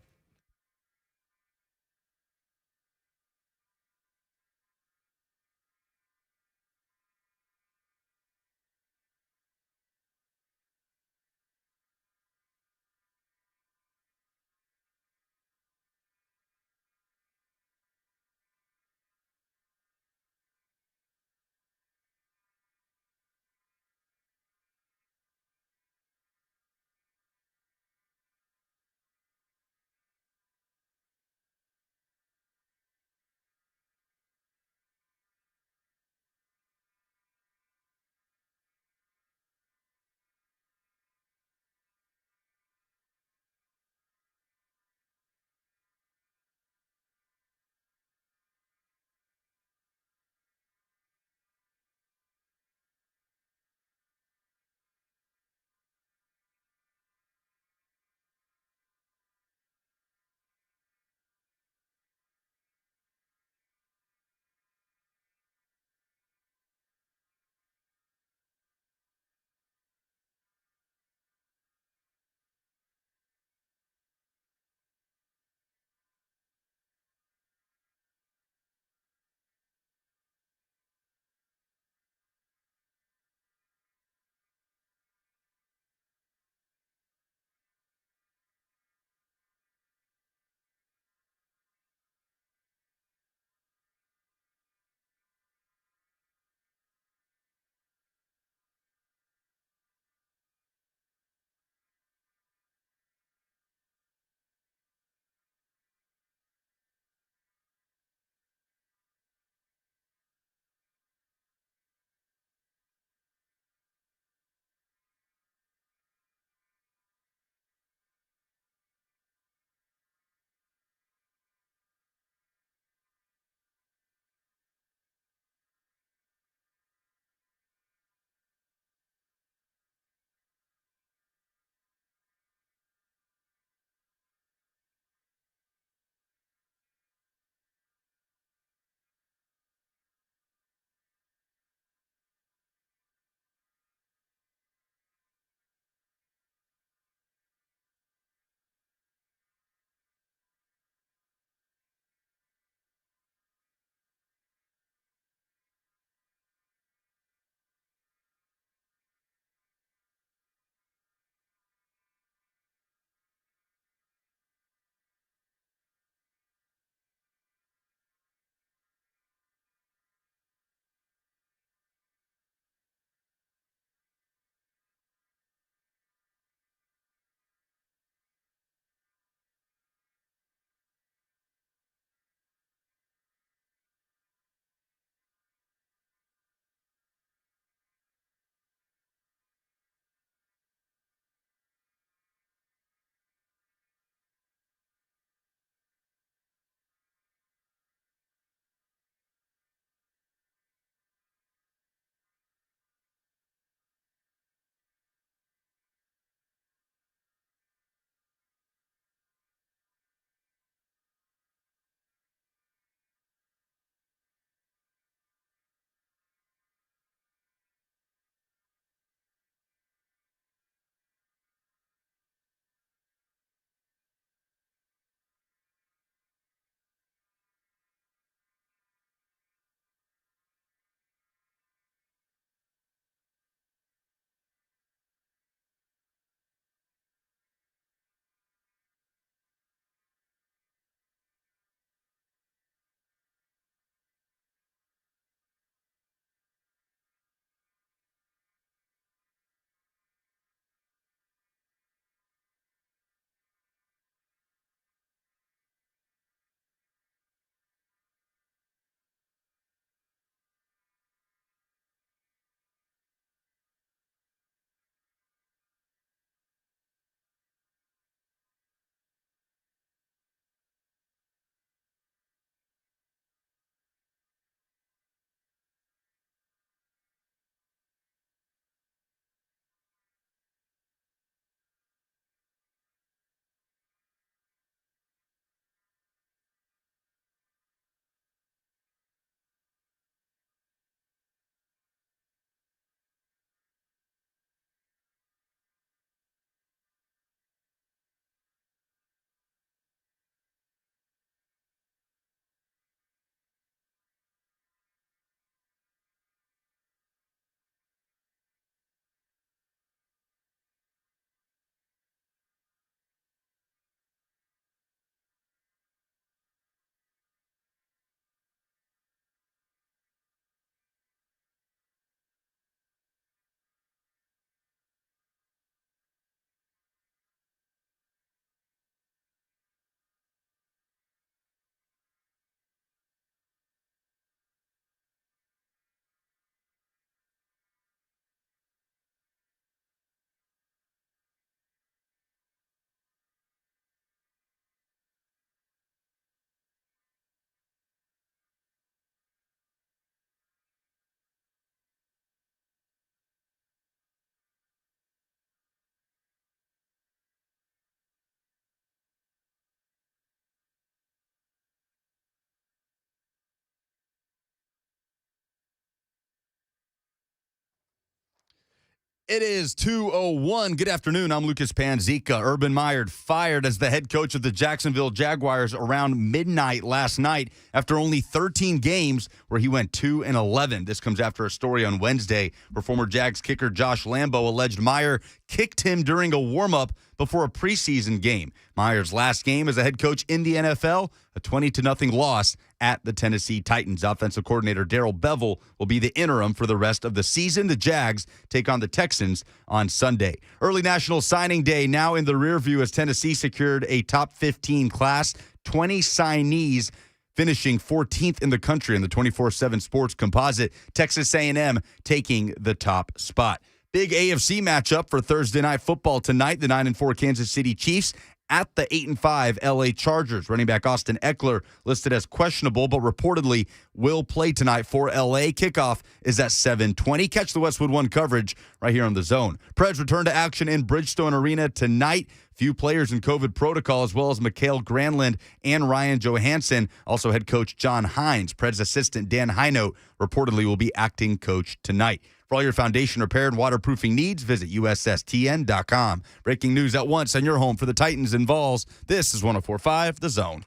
It is 2:01. Good afternoon. I'm Lucas Panzica. Urban Meyer fired as the head coach of the Jacksonville Jaguars around midnight last night after only 13 games where he went 2-11. This comes after a story on Wednesday where former Jags kicker Josh Lambo alleged Meyer kicked him during a warm-up before a preseason game. Meyer's last game as a head coach in the NFL, a 20-0 loss at the Tennessee Titans. Offensive coordinator Darrell Bevell will be the interim for the rest of the season. The Jags take on the Texans on Sunday. Early National Signing Day now in the rearview as Tennessee secured a top 15 class, 20 signees, finishing 14th in the country in the 24/7 Sports Composite. Texas A&M taking the top spot. Big AFC matchup for Thursday Night Football tonight. The 9-4 Kansas City Chiefs at the 8-5 LA Chargers. Running back Austin Eckler listed as questionable, but reportedly will play tonight for LA. Kickoff is at 7:20. Catch the Westwood One coverage right here on The Zone. Preds return to action in Bridgestone Arena tonight. Few players in COVID protocol, as well as Mikael Granlund and Ryan Johansson. Also head coach John Hines. Preds assistant Dan Hinote reportedly will be acting coach tonight. For all your foundation repair and waterproofing needs, visit USSTN.com. Breaking news at once on your home for the Titans and Vols. This is 104.5 The Zone.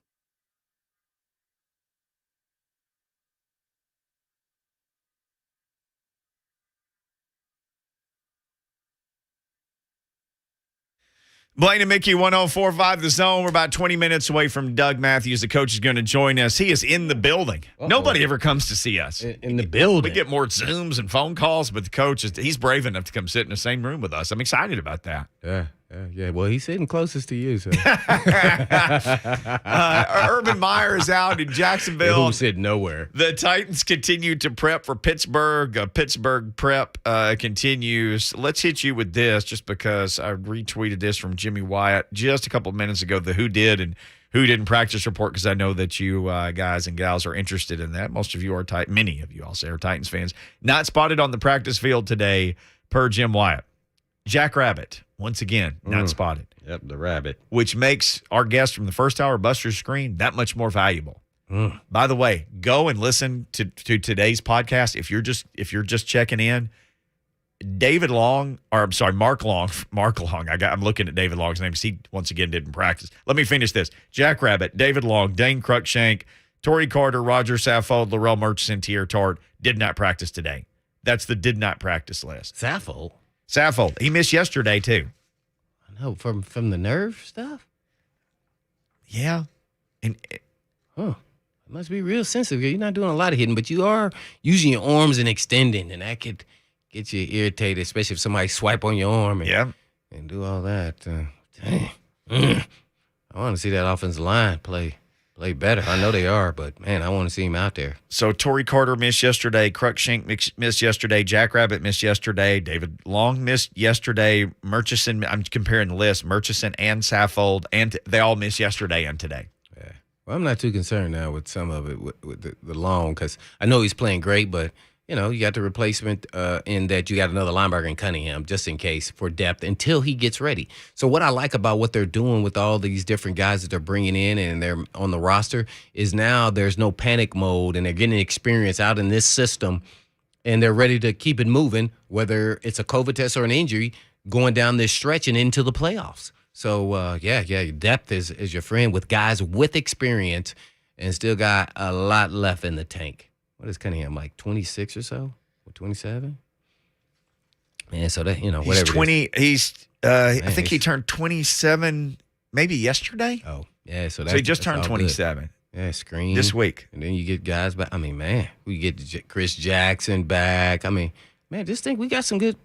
Blaine and Mickey, 104.5 The Zone. We're about 20 minutes away from Doug Mathews. The coach is going to join us. He is in the building. Nobody ever comes to see us. In the building. We get more Zooms and phone calls, but the coach, he's brave enough to come sit in the same room with us. I'm excited about that. Yeah. Well, he's sitting closest to you, so. Urban Meyer is out in Jacksonville. Who said nowhere? The Titans continue to prep for Pittsburgh. Pittsburgh prep continues. Let's hit you with this just because I retweeted this from Jimmy Wyatt just a couple of minutes ago, the who did and who didn't practice report, because I know that you guys and gals are interested in that. Most of you are many of you, I'll say, are Titans fans. Not spotted on the practice field today, per Jim Wyatt. Jack Rabbit, once again, not spotted. Yep, the rabbit. Which makes our guest from the first hour, Buster Skrine, that much more valuable. By the way, go and listen to today's podcast. If you're just checking in, Mark Long. I'm looking at David Long's name because he once again didn't practice. Let me finish this. Jack Rabbit, David Long, Dane Cruikshank, Torrey Carter, Roger Saffold, Laurel Murchison, Tier Tart did not practice today. That's the did not practice list. Saffold. He missed yesterday too. I know, from the nerve stuff? Yeah. And it must be real sensitive. You're not doing a lot of hitting, but you are using your arms and extending, and that could get you irritated, especially if somebody swipe on your arm and do all that. Dang. I want to see that offensive line play better. I know they are, but, man, I want to see him out there. So Torrey Carter missed yesterday. Cruikshank missed yesterday. Jack Rabbit missed yesterday. David Long missed yesterday. Murchison, I'm comparing the list, Murchison and Saffold, and they all missed yesterday and today. Yeah. Well, I'm not too concerned now with some of it, with the Long, because I know he's playing great, but – you know, you got the replacement in that you got another linebacker in Cunningham just in case for depth until he gets ready. So what I like about what they're doing with all these different guys that they're bringing in and they're on the roster is now there's no panic mode and they're getting experience out in this system and they're ready to keep it moving, whether it's a COVID test or an injury, going down this stretch and into the playoffs. So, depth is your friend with guys with experience and still got a lot left in the tank. What is Cunningham, like 26 or so? Or 27? Man, so that, whatever. He's 20. I think he turned 27 maybe yesterday. Oh, yeah. So he just turned 27. Good. Yeah, Skrine. This week. And then you get guys back. I mean, man, we get Chris Jackson back. I mean, man, just think we got some good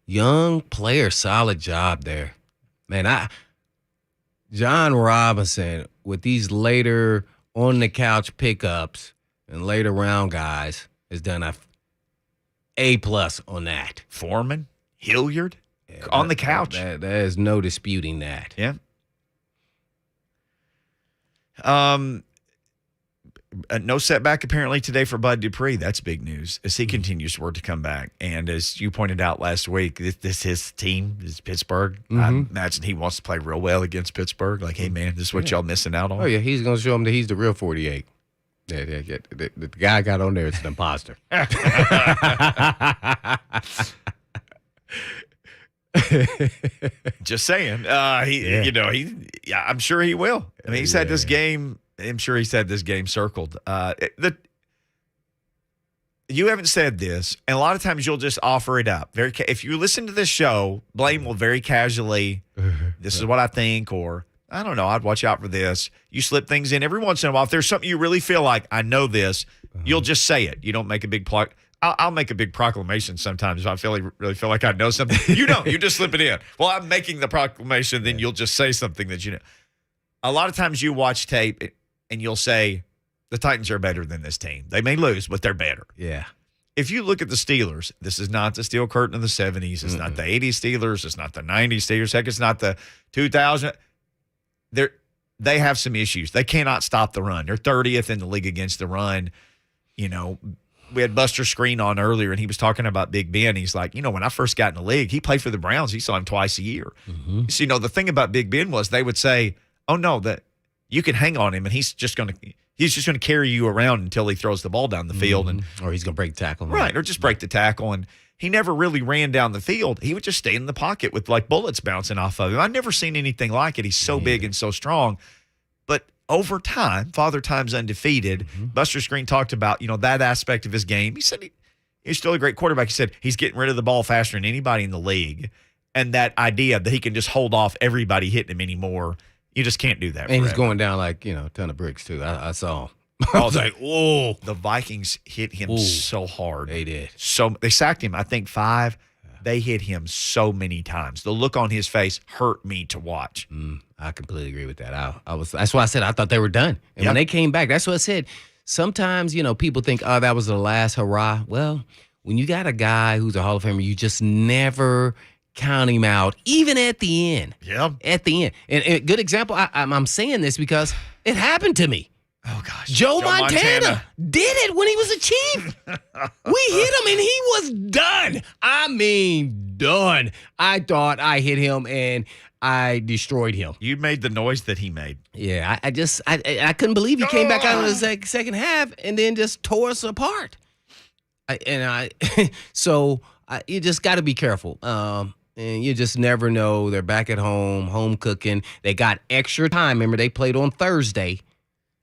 young players. Solid job there. Man, John Robinson with these later on-the-couch pickups and later round guys has done A+ on that. Foreman, Hilliard, on the couch. There is no disputing that. Yeah. No setback apparently today for Bud Dupree. That's big news as he continues to work to come back. And as you pointed out last week, this his team is Pittsburgh. I imagine he wants to play real well against Pittsburgh. Like, hey man, this is what y'all missing out on. Oh yeah, he's gonna show them that he's the real 48. Yeah. The guy I got on there is an imposter. Just saying. I'm sure he will. I mean, he's had this game. I'm sure he's had this game circled. You haven't said this, and a lot of times you'll just offer it up. If you listen to this show, Blaine will very casually, this is what I think, or I don't know, I'd watch out for this. You slip things in every once in a while. If there's something you really feel like, I know this, you'll just say it. You don't make a big I'll make a big proclamation sometimes if I really feel like I know something. You don't. You just slip it in. Well, I'm making the proclamation, then you'll just say something that you know. A lot of times you watch tape and you'll say, the Titans are better than this team. They may lose, but they're better. Yeah. If you look at the Steelers, this is not the steel curtain of the 70s. It's not the 80s Steelers. It's not the 90s Steelers. Heck, it's not the 2000. They have some issues. They cannot stop the run. They're 30th in the league against the run. You know, we had Buster Skrine on earlier, and he was talking about Big Ben. He's like, when I first got in the league, he played for the Browns. He saw him twice a year. Mm-hmm. So, the thing about Big Ben was they would say, oh, no, that you can hang on him, and he's just going to carry you around until he throws the ball down the field. Or he's going to break the tackle. Right, or just break the tackle. And he never really ran down the field. He would just stay in the pocket with, bullets bouncing off of him. I've never seen anything like it. He's so big and so strong. But over time, Father Time's undefeated. Buster Skrine talked about, that aspect of his game. He said he's still a great quarterback. He said he's getting rid of the ball faster than anybody in the league. And that idea that he can just hold off everybody hitting him anymore, you just can't do that. And forever. He's going down a ton of bricks, too. I saw him. I was like, whoa. The Vikings hit him so hard. They did. So they sacked him, I think, 5. They hit him so many times. The look on his face hurt me to watch. I completely agree with that. That's why I said I thought they were done. And when they came back, that's what I said. Sometimes, people think, oh, that was the last hurrah. Well, when you got a guy who's a Hall of Famer, you just never count him out, even at the end. Yeah. At the end. And a good example, I'm saying this because it happened to me. Oh, gosh. Joe Montana did it when he was a Chief. We hit him, and he was done. I mean, done. I thought I hit him, and I destroyed him. You made the noise that he made. Yeah, I couldn't believe he came back out in the second half and then just tore us apart. So you just got to be careful. And you just never know. They're back at home cooking. They got extra time. Remember, they played on Thursday.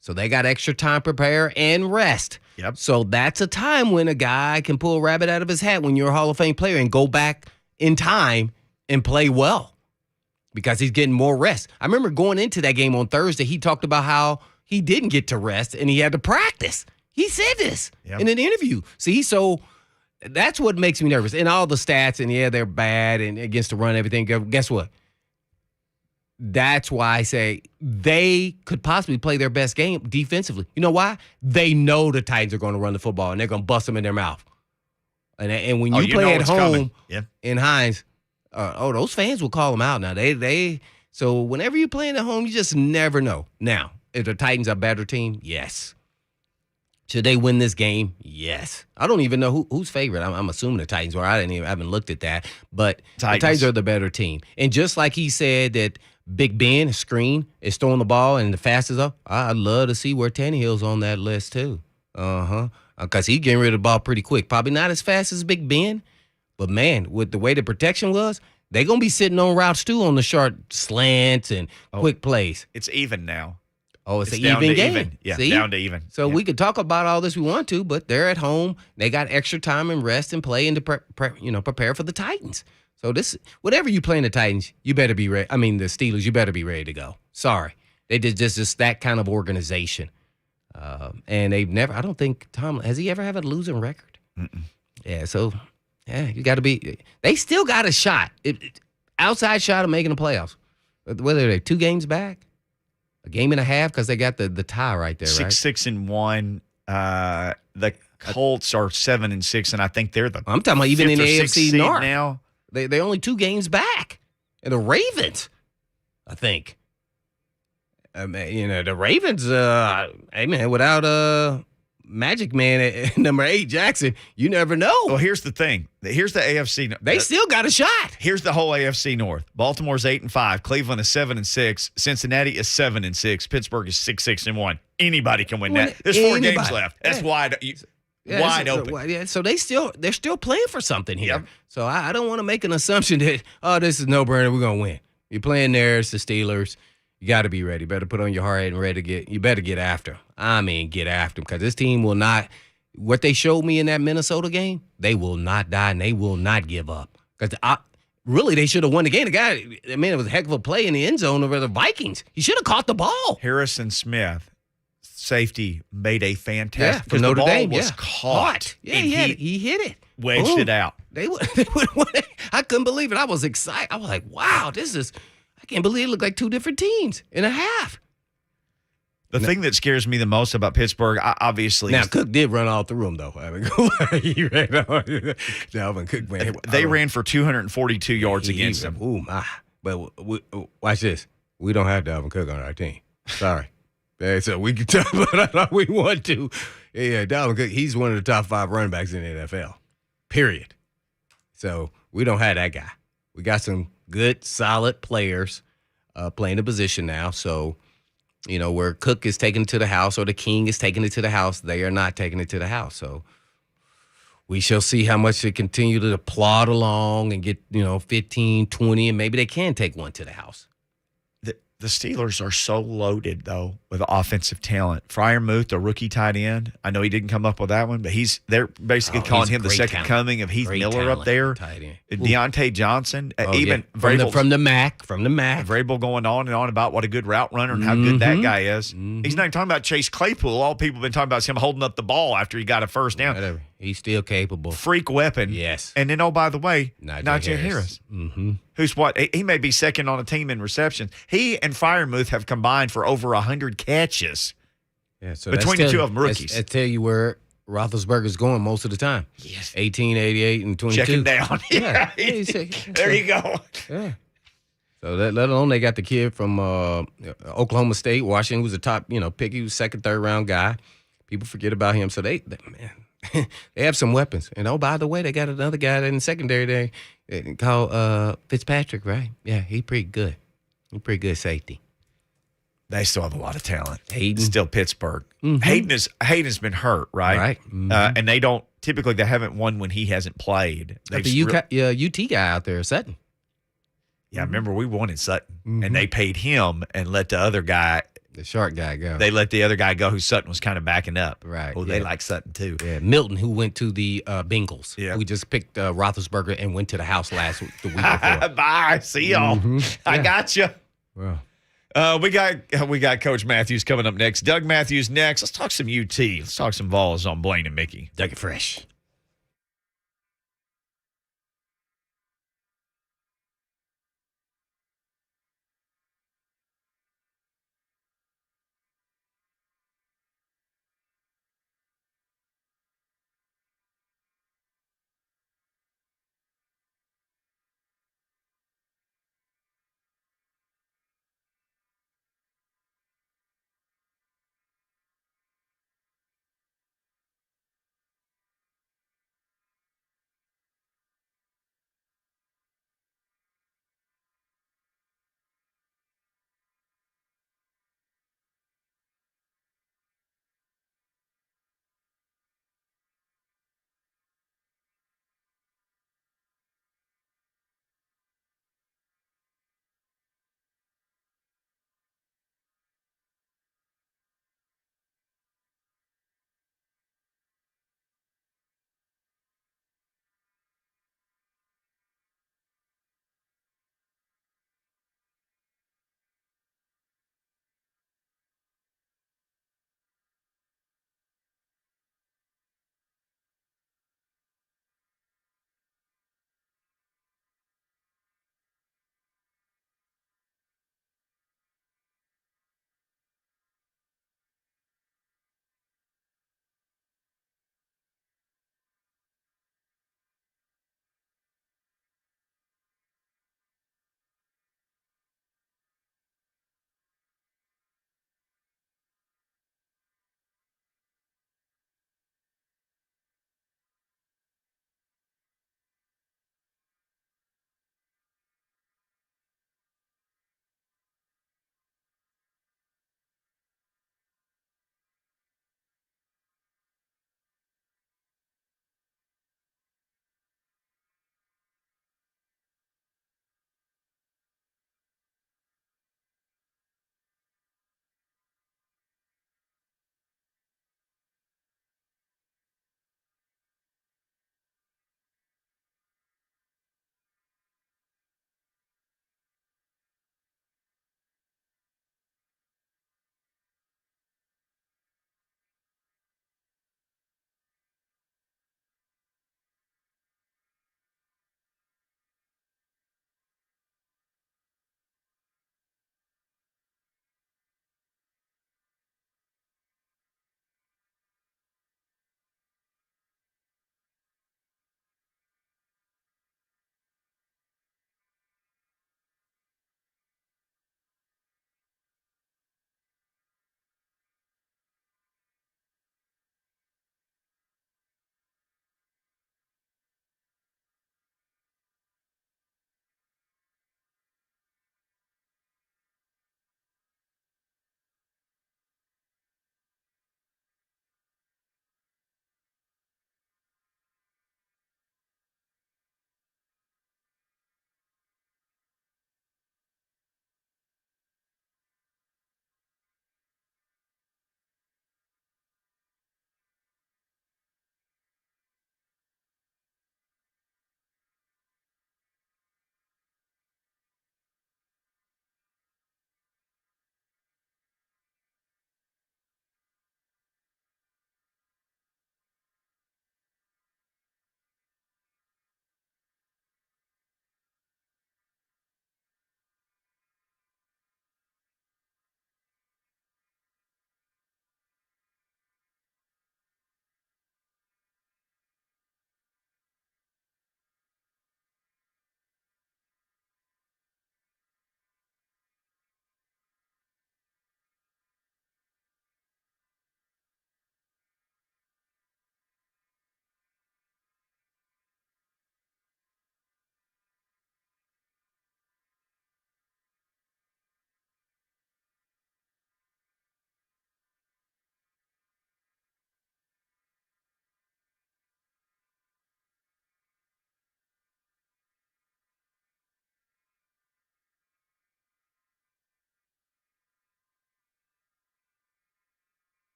So they got extra time to prepare and rest. Yep. So that's a time when a guy can pull a rabbit out of his hat when you're a Hall of Fame player and go back in time and play well because he's getting more rest. I remember going into that game on Thursday, he talked about how he didn't get to rest and he had to practice. He said this in an interview. See, so that's what makes me nervous. And all the stats, and they're bad and against the run and everything. Guess what? That's why I say they could possibly play their best game defensively. You know why? They know the Titans are going to run the football, and they're going to bust them in their mouth. And when you play at home in Hines, those fans will call them out now. So whenever you're playing at home, you just never know. Now, if the Titans are a better team, yes. Should they win this game? Yes. I don't even know who's favorite. I'm assuming the Titans are. I haven't looked at that. But the Titans are the better team. And just like he said that Big Ben, Skrine, is throwing the ball and the fastest up, I'd love to see where Tannehill's on that list too. Because he's getting rid of the ball pretty quick. Probably not as fast as Big Ben. But, man, with the way the protection was, they're going to be sitting on routes too on the short slants and quick plays. It's even now. Oh, it's an even game. Even. Yeah, See? down to even. So we could talk about all this we want to, but they're at home. They got extra time and rest and play and to prepare for the Titans. So whatever you play in the Titans, you better be ready. I mean, the Steelers, you better be ready to go. Sorry. They did just that kind of organization. And they've never, I don't think Tom, has he ever had a losing record? Mm-mm. Yeah, so, you got to be, they still got a shot, outside shot of making the playoffs. Whether they're 2 games back, a game and a half, because they got the tie right there, right? 6-1. The Colts are 7-6, and I think they're the I'm talking about even in the AFC North now. They're only 2 games back. And the Ravens, I think. The Ravens, without Magic Man at number 8, Jackson, you never know. Well, here's the thing. Here's the AFC. They still got a shot. Here's the whole AFC North. Baltimore's 8-5. Cleveland is 7-6. Cincinnati is 7-6. Pittsburgh is 6-1. Anybody can win that. There's 4 games left. That's why. Wide so, open. Yeah, so they're still playing for something here. Yep. So I don't want to make an assumption that this is no brainer. We're gonna win. You're playing there. It's the Steelers. You got to be ready. Better put on your hard hat and ready to get. You better get after 'em. I mean, get after them because this team will not. What they showed me in that Minnesota game, they will not die and they will not give up. Because really, they should have won the game. The guy, I mean, it was a heck of a play in the end zone over the Vikings. He should have caught the ball. Harrison Smith, safety, made a fantastic from Notre the ball Dame, was caught. Yeah, and he hit it. wedged Boom. it out. They would. I couldn't believe it. I was excited. I was like, wow, I can't believe it looked like two different teams in a half. The thing that scares me the most about Pittsburgh, obviously, Now Cook did run all through him though. I mean, he ran all, Dalvin Cook, man. they ran for 242 yards against them. Ooh my! But watch this. We don't have Dalvin Cook on our team. Sorry. Yeah, so we can talk about it all we want to. Yeah, Dalvin Cook. He's one of the top 5 running backs in the NFL. Period. So we don't have that guy. We got some good, solid players playing the position now. So, where Cook is taking it to the house or the King is taking it to the house, they are not taking it to the house. So we shall see how much they continue to plod along and get, 15, 20, and maybe they can take one to the house. The Steelers are so loaded, though, with offensive talent. Freiermuth, the rookie tight end, I know he didn't come up with that one, but they're basically calling him the second coming of Heath Miller up there. Deontay Johnson, even Vrabel. From the MAC. Vrabel going on and on about what a good route runner and how good that guy is. He's not even talking about Chase Claypool. All people have been talking about is him holding up the ball after he got a first down. Whatever. He's still capable. Freak weapon. Yes. And then, by the way, Najee Harris. Mm-hmm. Who's what? He may be second on a team in receptions. He and Freiermuth have combined for over 100 catches. Yeah, so between the two of them, rookies. I tell you where Roethlisberger's going most of the time. Yes. 18, 88, and 22. Check him down. Yeah. There you go. Yeah. So let alone they got the kid from Oklahoma State. Washington was a top, pick. He was second, third round guy. People forget about him. So they have some weapons. And by the way, they got another guy in the secondary there called Fitzpatrick, right? Yeah, he's pretty good. He's pretty good safety. They still have a lot of talent. Hayden. Still Pittsburgh. Mm-hmm. Hayden's been hurt, right? Right. Mm-hmm. And they haven't won when he hasn't played. Got the UT guy out there, Sutton. Yeah, I remember we wanted Sutton, and they paid him and let the other guy, the short guy, go. They let the other guy go who Sutton was kind of backing up. Right. Oh, they like Sutton too. Yeah, Milton, who went to the Bengals. Yeah. We just picked Roethlisberger and went to the house the week before. Bye. See y'all. Mm-hmm. I got you. Well. We got Coach Mathews coming up next. Doug Mathews next. Let's talk some UT. Let's talk some Vols on Blaine and Mickey. Doug it fresh.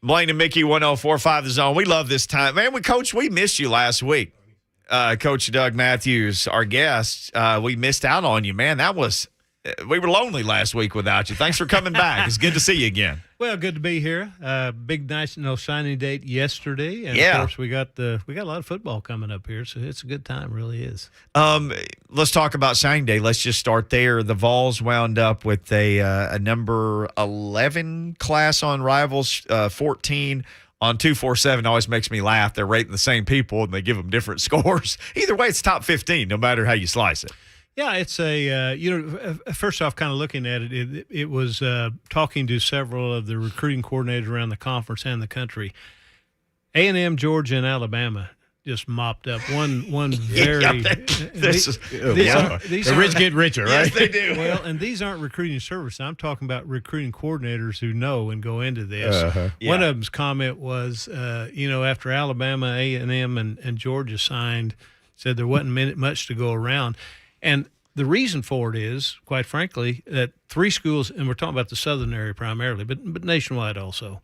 Blaine and Mickey, 104.5 The Zone. We love this time. Man, we missed you last week. Coach Doug Mathews, our guest. We missed out on you, man. We were lonely last week without you. Thanks for coming back. It's good to see you again. Well, good to be here. Big national signing date yesterday, and Yeah. of course we got a lot of football coming up here, so it's a good time, really is. Let's talk about signing day. Let's just start there. The Vols wound up with a number 11 class on Rivals, 14 on 247. Always makes me laugh. They're rating the same people and they give them different scores. Either way, it's top 15, no matter how you slice it. Yeah, it's first off, kind of looking at it, it was talking to several of the recruiting coordinators around the conference and the country. A&M, Georgia, and Alabama just mopped up. One very The rich get richer, right? Yes, they do. well, and these aren't recruiting services. I'm talking about recruiting coordinators who know and go into this. One of them's comment was, after Alabama, A&M, and Georgia signed, said there wasn't much to go around. And the reason for it is, quite frankly, that three schools, and we're talking about the southern area primarily, but nationwide also,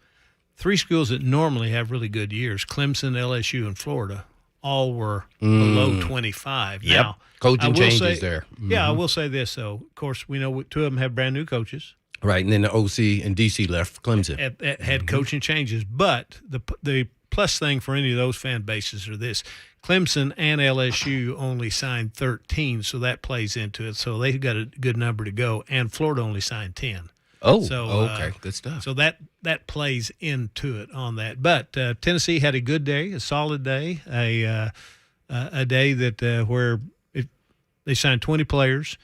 three schools that normally have really good years, Clemson, LSU, and Florida, all were below 25. Yep. Now, Coaching I will changes say- there. Yeah, I will say this, though. Of course, we know two of them have brand new coaches. Right, and then the OC and DC left for Clemson. Had coaching changes. But the plus thing for any of those fan bases are this. Clemson and LSU only signed 13, so that plays into it. So they've got a good number to go, and Florida only signed 10. Okay, good stuff. So that plays into it on that. But Tennessee had a good day, a solid day, a day that where they signed 20 players,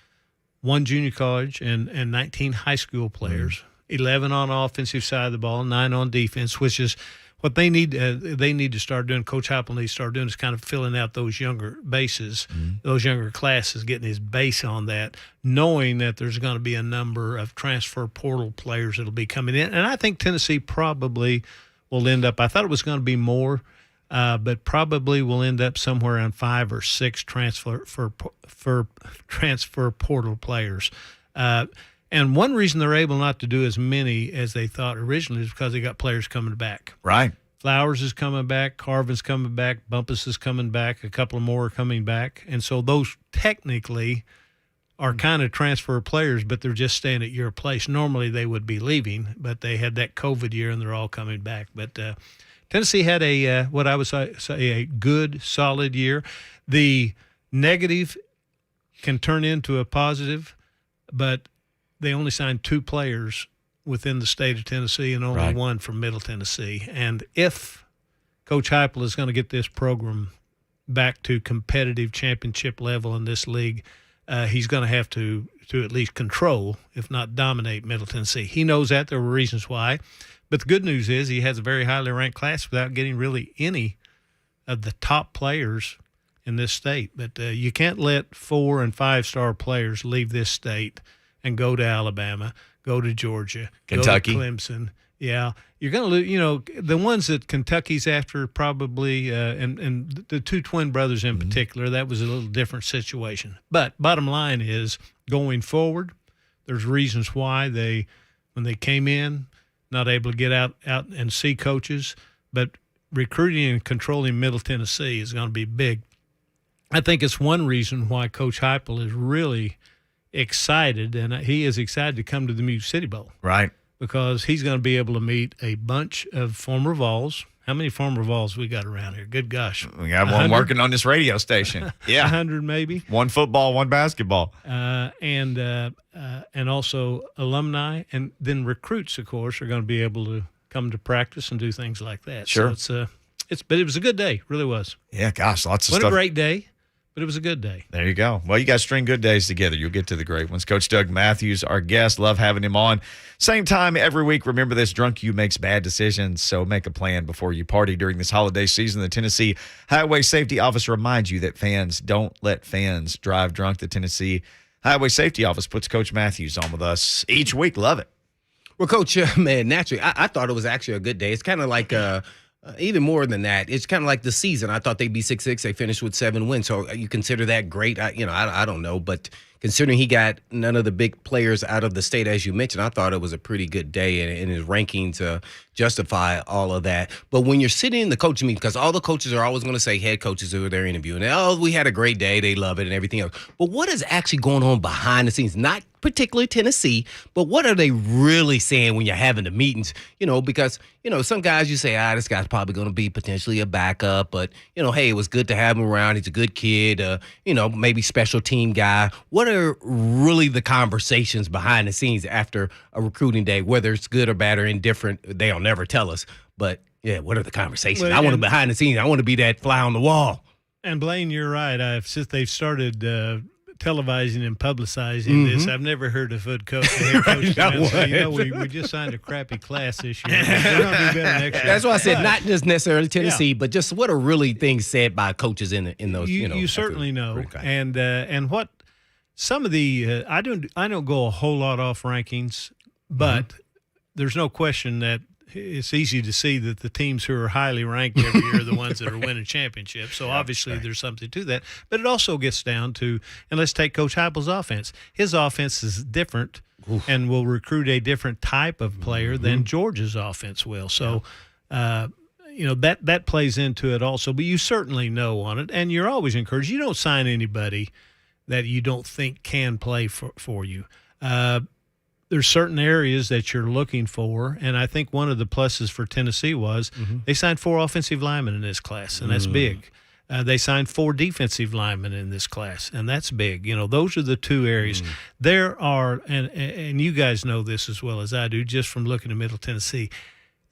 one junior college, and 19 high school players, 11 on offensive side of the ball, 9 on defense, which is what they need to start doing. Coach Heupel needs to start doing is kind of filling out those younger bases, those younger classes, getting his base on that, knowing that there's going to be a number of transfer portal players that will be coming in. And I think Tennessee probably will end up – I thought it was going to be more, but probably will end up somewhere around 5 or 6 transfer portal players. And one reason they're able not to do as many as they thought originally is because they got players coming back. Right. Flowers is coming back, Carvin's coming back, Bumpus is coming back, a couple of more are coming back. And so those technically are kind of transfer players, but they're just staying at your place. Normally they would be leaving, but they had that COVID year and they're all coming back. But Tennessee had what I would say a good, solid year. The negative can turn into a positive, but they only signed 2 players within the state of Tennessee and only one from Middle Tennessee. And if Coach Heupel is going to get this program back to competitive championship level in this league, he's going to have to at least control, if not dominate, Middle Tennessee. He knows that. There were reasons why. But the good news is he has a very highly ranked class without getting really any of the top players in this state. But you can't let 4- and 5-star players leave this state and go to Alabama, go to Georgia, Kentucky, go to Clemson. Yeah, you're going to lose. The ones that Kentucky's after probably, and the 2 twin brothers in particular, that was a little different situation. But bottom line is, going forward, there's reasons why when they came in, not able to get out and see coaches, but recruiting and controlling Middle Tennessee is going to be big. I think it's one reason why Coach Heupel is really excited, and he is excited to come to the Music City Bowl. Right. Because he's going to be able to meet a bunch of former Vols. How many former Vols we got around here? Good gosh. We got 100? One working on this radio station. Yeah. 100 maybe. 1 football, 1 basketball. And also alumni, and then recruits, of course, are going to be able to come to practice and do things like that. Sure. So but it was a good day, really was. Yeah, gosh, lots of What stuff. a great day. But it was a good day. There you go. Well, you guys string good days together. You'll get to the great ones. Coach Doug Mathews, our guest. Love having him on. Same time every week. Remember this, drunk you makes bad decisions, so make a plan before you party during this holiday season. The Tennessee Highway Safety Office reminds you that fans don't let fans drive drunk. The Tennessee Highway Safety Office puts Coach Mathews on with us each week. Love it. Well, Coach, man, naturally, I thought it was actually a good day. It's kind of like even more than that. It's kind of like the season. I thought they'd be 6-6. They finished with 7 wins. So you consider that great? I don't know. But considering he got none of the big players out of the state, as you mentioned, I thought it was a pretty good day, and his rankings justify all of that. But when you're sitting in the coaching meeting, because all the coaches are always going to say, head coaches who are there interviewing, oh, we had a great day, they love it, and everything else. But what is actually going on behind the scenes? Not particularly Tennessee, but what are they really saying when you're having the meetings? Because, some guys you say, this guy's probably going to be potentially a backup, but, hey, it was good to have him around. He's a good kid, maybe special team guy. What are really the conversations behind the scenes after a recruiting day, whether it's good or bad or indifferent? They'll never tell us. But, yeah, what are the conversations? Well, I want to behind the scenes. I want to be that fly on the wall. And, Blaine, you're right. Since they've started televising and publicizing this, I've never heard of head coach. We just signed a crappy class this year. We're going to do better next year. That's why I said not just necessarily Tennessee, but just what are really things said by coaches in those. You certainly know, and what some of the I don't go a whole lot off rankings, but there's no question that it's easy to see that the teams who are highly ranked every year are the ones that are winning championships. So obviously there's something to that. But it also gets down to, and let's take Coach Heupel's offense. His offense is different and will recruit a different type of player than Georgia's offense will. So, that plays into it also. But you certainly know on it, and you're always encouraged. You don't sign anybody that you don't think can play for you. There's certain areas that you're looking for, and I think one of the pluses for Tennessee was they signed 4 offensive linemen in this class, and that's big. They signed 4 defensive linemen in this class, and that's big. Those are the 2 areas. There are, and you guys know this as well as I do, just from looking at Middle Tennessee,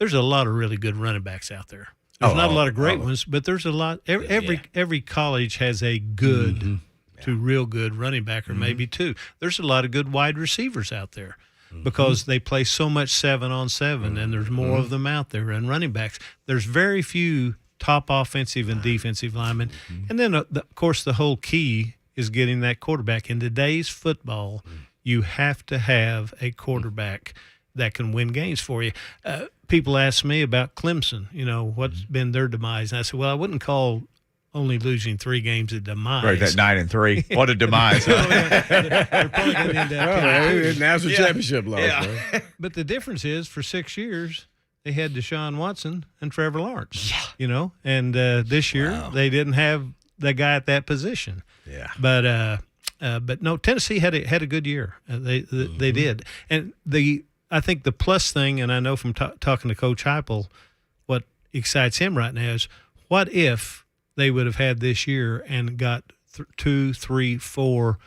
there's a lot of really good running backs out there. There's not a lot of great ones, but there's a lot. Every college has a good to real good running back, or maybe 2. There's a lot of good wide receivers out there because they play so much 7-on-7, and there's more of them out there. And running backs, there's very few top offensive and defensive linemen. And then, of course, the whole key is getting that quarterback. In today's football, you have to have a quarterback that can win games for you. People ask me about Clemson, what's been their demise. And I said, well, I wouldn't call only losing 3 games a demise. Right, that 9-3. What a demise. They're probably going to end up national championship loss. Yeah. But the difference is, for 6 years, they had Deshaun Watson and Trevor Lawrence. Yeah. And this year they didn't have the guy at that position. Yeah. But no, Tennessee had a good year. They did. And I think the plus thing, and I know from talking to Coach Heupel, what excites him right now is, what if they would have had this year and got 2, 3, 4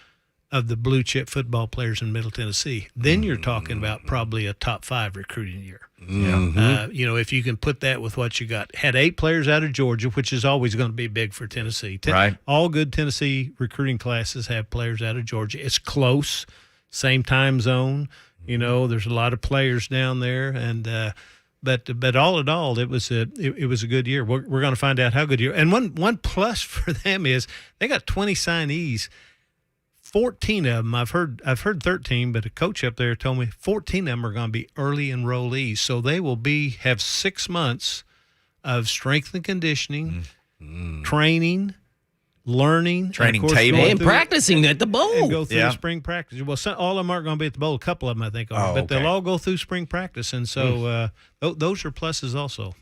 of the blue chip football players in Middle Tennessee? Then you're talking about probably a top 5 recruiting year. If you can put that with what you got. Had 8 players out of Georgia, which is always going to be big for Tennessee. Right. All good Tennessee recruiting classes have players out of Georgia. It's close, same time zone. There's a lot of players down there, and But all in all, it was a good year. We're going to find out how good year. And one plus for them is they got 20 signees. 14 of them, I've heard 13, but a coach up there told me 14 of them are going to be early enrollees. So they will have 6 months of strength and conditioning, training, learning, table, and practicing at the bowl. And go through spring practice. Well, all of them aren't going to be at the bowl. A couple of them, I think, are. But they'll all go through spring practice. And so those are pluses also.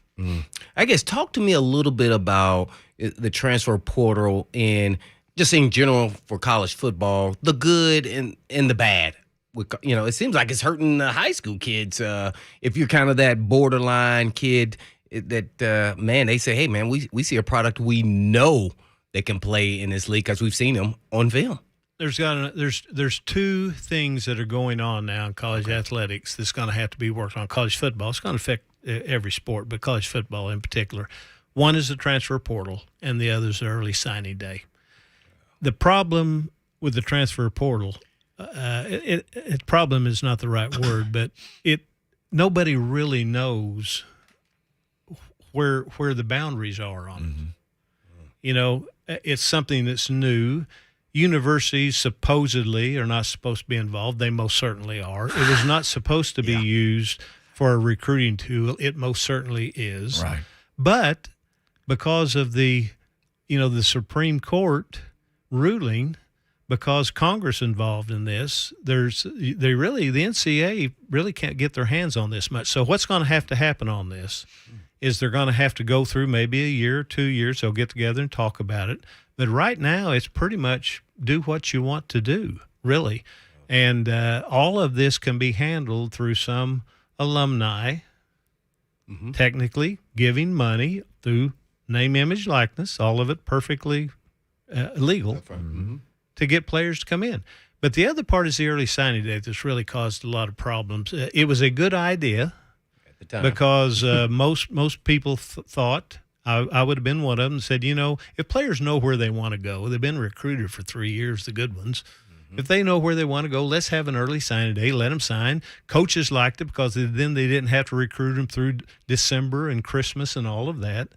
I guess talk to me a little bit about the transfer portal and just in general for college football, the good and the bad. It seems like it's hurting the high school kids. If you're kind of that borderline kid that, they say, hey, man, we see a product we know that can play in this league because we've seen them on film. There's 2 things that are going on now in college athletics that's going to have to be worked on. College football, it's going to affect every sport, but college football in particular. One is the transfer portal, and the other is the early signing day. The problem with the transfer portal, problem is not the right word, but nobody really knows where the boundaries are on it. It's something that's new. Universities supposedly are not supposed to be involved. They most certainly are. It was not supposed to be used for a recruiting tool. It most certainly is. Right. But because of the Supreme Court ruling, because Congress involved in this, the NCAA really can't get their hands on this much. So what's going to happen on this is they're going to have to go through maybe a year or 2 years. They'll get together and talk about it. But right now, it's pretty much do what you want to do, really. And all of this can be handled through some alumni, technically giving money through name, image, likeness, all of it perfectly legal to get players to come in. But the other part is the early signing date that's really caused a lot of problems. It was a good idea at the time because most people thought, I would have been one of them, said, if players know where they want to go, they've been recruited for 3 years, the good ones. If they know where they want to go, let's have an early signing day. Let them sign. Coaches liked it because then they didn't have to recruit them through December and Christmas and all of that.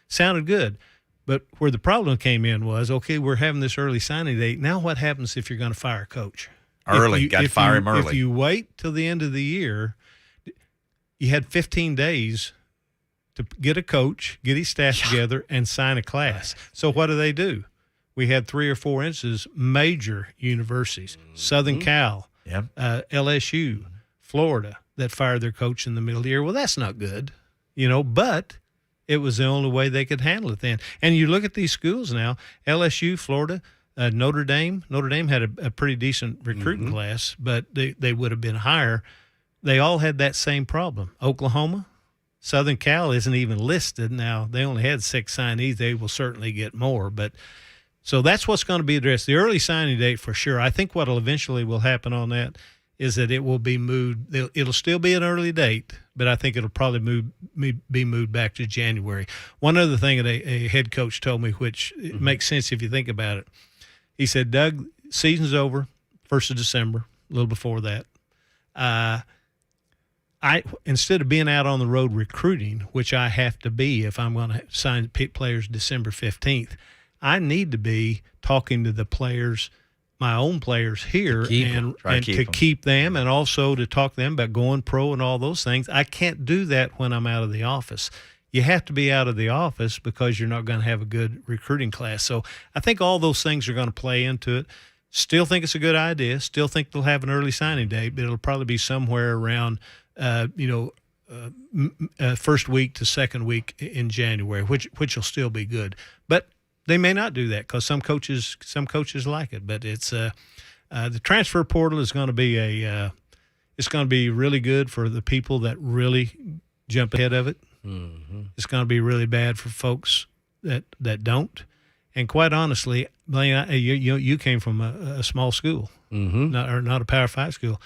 Sounded good. But where the problem came in was, okay, we're having this early signing date. Now what happens if you're going to fire a coach? Early. Got to fire him early. If you wait till the end of the year, you had 15 days to get a coach, get his staff together, and sign a class. So what do? We had 3 or 4 instances, major universities, Southern Cal, LSU, Florida, that fired their coach in the middle of the year. Well, that's not good, but it was the only way they could handle it then. And you look at these schools now, LSU, Florida, Notre Dame. Notre Dame had a pretty decent recruiting class, but they would have been higher. They all had that same problem. Oklahoma, Southern Cal isn't even listed. Now, they only had 6 signees. They will certainly get more, but – so that's what's going to be addressed. The early signing date for sure. I think what eventually will happen on that is that it will be moved. It'll still be an early date, but I think it'll probably be moved back to January. One other thing that a head coach told me, which makes sense if you think about it. He said, Doug, season's over, 1st of December, a little before that. Instead of being out on the road recruiting, which I have to be if I'm going to sign players December 15th, I need to be talking to the players, my own players here, to keep them, and also to talk to them about going pro and all those things. I can't do that when I'm out of the office. You have to be out of the office because you're not going to have a good recruiting class. So I think all those things are going to play into it. Still think it's a good idea. Still think they'll have an early signing date, but it'll probably be somewhere around, first week to second week in January, which will still be good. But they may not do that because some coaches like it. But it's the transfer portal is going to be it's going to be really good for the people that really jump ahead of it. It's going to be really bad for folks that don't. And quite honestly, Blaine, you came from a small school, not a Power 5 school.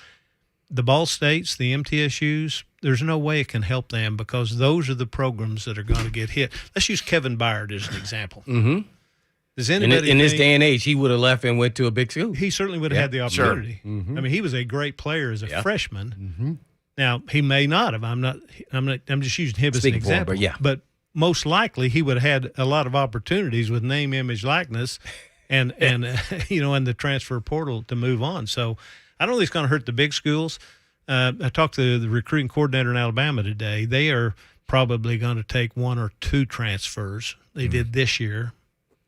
The Ball States, the MTSUs, there's no way it can help them because those are the programs that are going to get hit. Let's use Kevin Byard as an example. Does anybody in this day and age, he would have left and went to a big school? He certainly would have had the opportunity. Sure. I mean, he was a great player as a freshman. Now, he may not have. I'm just using him as an example. But most likely he would have had a lot of opportunities with name, image, likeness, and the transfer portal to move on. So I don't think it's going to hurt the big schools. I talked to the recruiting coordinator in Alabama today. They are probably going to take 1 or 2 transfers. They did this year.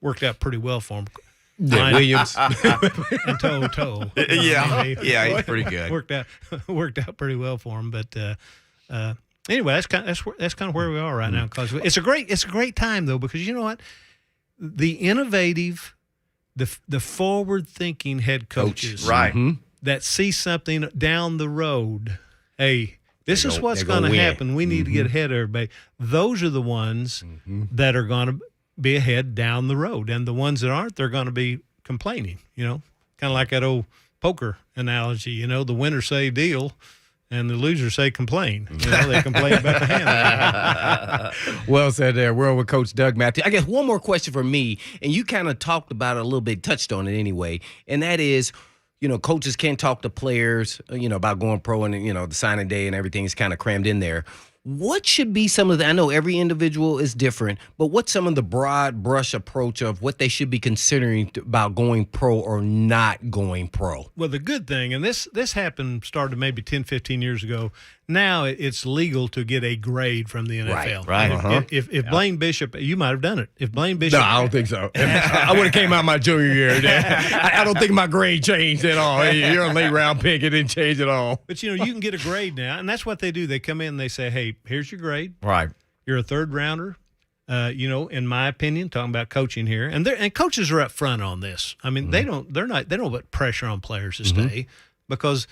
Worked out pretty well for him. Williams and Toe. He's pretty good. Worked out pretty well for him. But anyway, that's kind of where we are right now. Because it's a great time though, because you know what, the innovative, the forward thinking head coaches, that see something down the road. Hey, this is what's going to happen. We need to get ahead of everybody. Those are the ones that are going to be ahead down the road, and the ones that aren't, they're going to be complaining. Kind of like that old poker analogy. The winners say deal, and the losers say complain. They complain about the hand. Well said there. We're on with Coach Doug Mathews. I guess one more question for me, and you kind of talked about it a little bit, touched on it anyway, and that is, coaches can't talk to players, about going pro, and the signing day and everything is kind of crammed in there. What should be some of the, I know every individual is different, but what's some of the broad brush approach of what they should be considering about going pro or not going pro? Well, the good thing, and this started maybe 10, 15 years ago. now it's legal to get a grade from the NFL. Right. And if Blaine Bishop, you might have done it. If Blaine Bishop, No, I don't think so. I would have came out my junior year. I don't think my grade changed at all. Hey, you're a late round pick. It didn't change at all. but you can get a grade now, and that's what they do. They come in and they say, "Hey, here's your grade. Right. You're a third rounder." In my opinion, talking about coaching here, and coaches are up front on this. I mean, they don't put pressure on players to stay because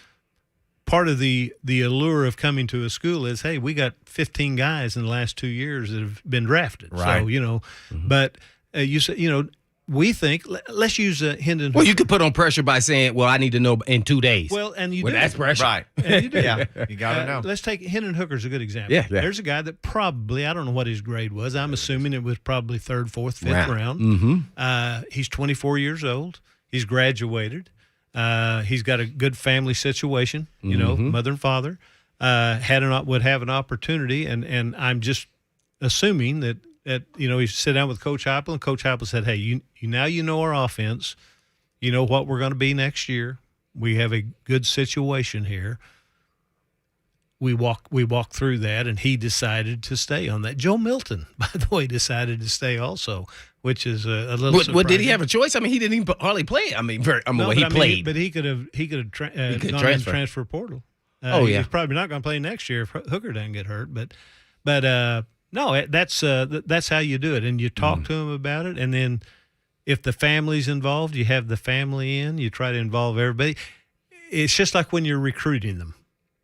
part of the allure of coming to a school is, hey, we got 15 guys in the last 2 years that have been drafted. Right. So, but you say, we think, let's use Hendon. Well, you could put on pressure by saying, well, I need to know in 2 days. Well, and you do. That's pressure. Right. And you do. Yeah. You got to know. Let's take Hendon Hooker's a good example. Yeah. There's a guy that probably, I don't know what his grade was. I'm assuming it was probably third, fourth, fifth round. Mm-hmm. He's 24 years old. He's graduated. He's got a good family situation, mother and father. Would have an opportunity, and I'm just assuming that he sit down with Coach Heupel, and Coach Heupel said, "Hey, now you know our offense. You know what we're going to be next year. We have a good situation here." We walk through that, and he decided to stay on that. Joe Milton, by the way, decided to stay also, which is a little. What did he have a choice? I mean, he didn't even hardly play. I mean, he played, but he could have gone in the transfer portal. He's probably not going to play next year if Hooker doesn't get hurt. But no, that's how you do it, and you talk to him about it, and then if the family's involved, you have the family in. You try to involve everybody. It's just like when you're recruiting them.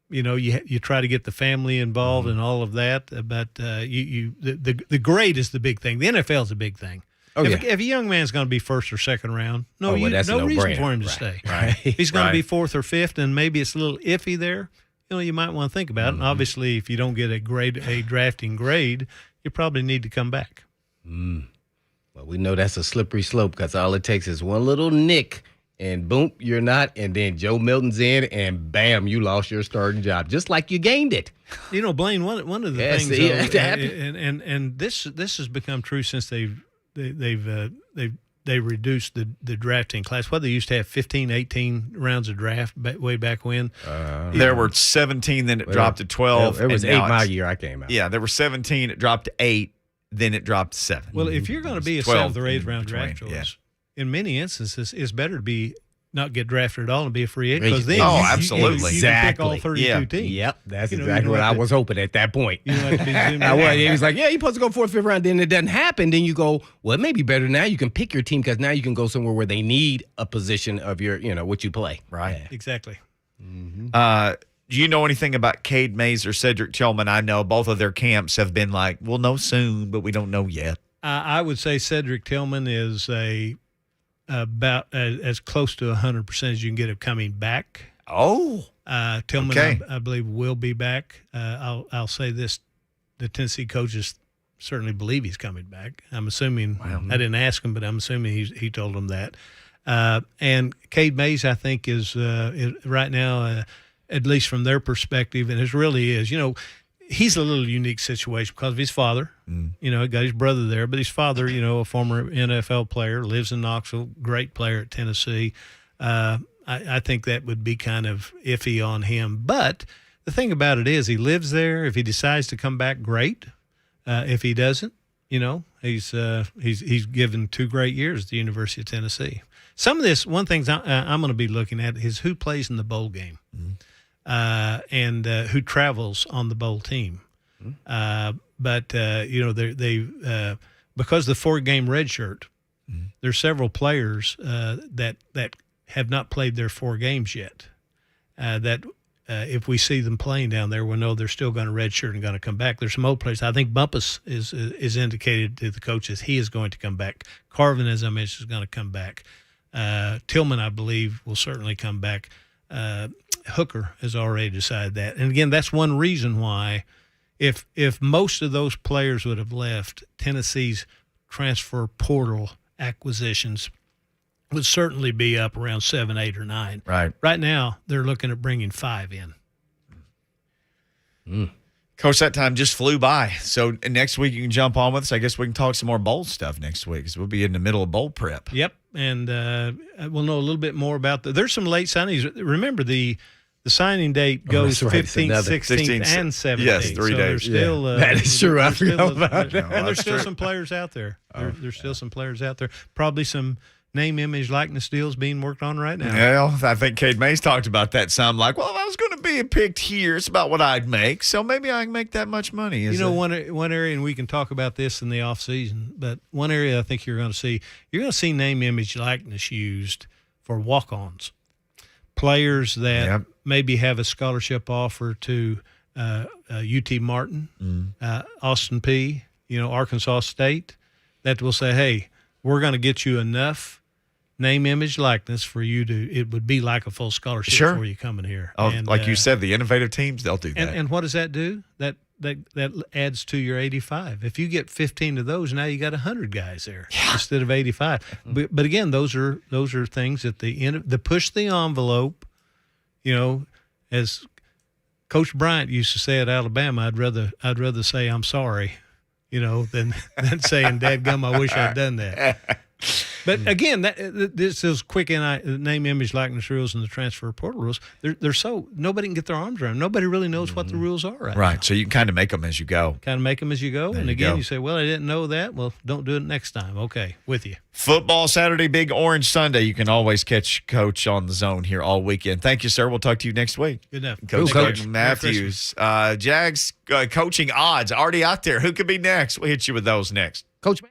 You try to get the family involved and all of that, but the grade is the big thing. The NFL is a big thing. If a young man's going to be first or second round, no reason for him to stay. Right. If he's going to be fourth or fifth, and maybe it's a little iffy there, you might want to think about it. And obviously, if you don't get a drafting grade, you probably need to come back. Well, we know that's a slippery slope because all it takes is one little nick. And boom, you're not. And then Joe Milton's in, and bam, you lost your starting job, just like you gained it. Blaine, one of the things, and this has become true since they reduced the drafting class. What they used to have 15, 18 rounds of draft way back when. There were 17, then it dropped to 12. It was 8 my year I came out. Yeah, there were 17. It dropped to 8, then it dropped to 7. Well, if you're going to be a 12 7th or 8th round draft choice, in many instances, it's better to not get drafted at all and be a free agent because then absolutely. you can pick all 32 teams. Yep, that's exactly what I was hoping at that point. You don't have to be zoomed He was like, yeah, you're supposed to go 4th, 5th round. Then it doesn't happen. Then you go, well, it may be better now. You can pick your team because now you can go somewhere where they need a position of your, what you play. Right. Yeah. Exactly. Do you know anything about Cade Mays or Cedric Tillman? I know both of their camps have been like, we'll know soon, but we don't know yet. I would say Cedric Tillman is about as close to 100% as you can get of coming back. Oh, Tillman, okay. I believe, will be back. I'll say this: the Tennessee coaches certainly believe he's coming back. I'm assuming. I didn't ask him, but I'm assuming he told them that. And Cade Mays, I think, is right now, at least from their perspective, and it really is. He's a little unique situation because of his father. Got his brother there, but his father, a former NFL player, lives in Knoxville, great player at Tennessee. I think that would be kind of iffy on him. But the thing about it is he lives there. If he decides to come back, great. If he doesn't, he's given 2 great years at the University of Tennessee. Some of this, one thing I'm going to be looking at is who plays in the bowl game. And who travels on the bowl team. But they because the 4-game red shirt, there's several players that have not played their 4 games yet. If we see them playing down there, we'll know they're still going to red shirt and going to come back. There's some old players. I think Bumpus is indicated to the coaches he is going to come back. Carvin, as I mentioned, is going to come back. Tillman, I believe, will certainly come back. Hooker has already decided that. And again, that's one reason why if most of those players would have left, Tennessee's transfer portal acquisitions would certainly be up around 7, 8, or 9. Right. Right now, they're looking at bringing 5 in. Coach, that time just flew by. So next week you can jump on with us. I guess we can talk some more bowl stuff next week because we'll be in the middle of bowl prep. Yep, and we'll know a little bit more about there's some late signings. Remember, the the signing date goes that's right. It's 15th, another 16th, and 17th. Yes, 3 so days. Still, That is true. I forgot about that. And there's still some players out there. There's still some players out there. Probably some name, image, likeness deals being worked on right now. Well, I think Cade Mays talked about that some. Like, well, if I was going to be picked here, it's about what I'd make. So maybe I can make that much money. One area, and we can talk about this in the off season, but one area I think you're going to see name, image, likeness used for walk-ons, players that maybe have a scholarship offer to UT Martin, Austin P, Arkansas State, that will say, hey, we're going to get you enough name, image, likeness for you to. It would be like a full scholarship for you coming here. Oh, and, like you said, the innovative teams, they'll do that. And what does that do? That adds to your 85. If you get 15 of those, now you got 100 guys there instead of 85. But again, those are things that the push the envelope. As Coach Bryant used to say at Alabama, I'd rather say I'm sorry, than saying, "Dadgum, I wish I'd done that." But again, this is quick name, image, likeness rules and the transfer portal rules. They're so nobody can get their arms around. Nobody really knows what the rules are right now. So you can kind of make them as you go. And again, you say, well, I didn't know that. Well, don't do it next time. Okay, with you. Football Saturday, Big Orange Sunday. You can always catch Coach on the zone here all weekend. Thank you, sir. We'll talk to you next week. Good enough. Coach Coach. Doug Mathews. Jags coaching odds already out there. Who could be next? We'll hit you with those next. Coach.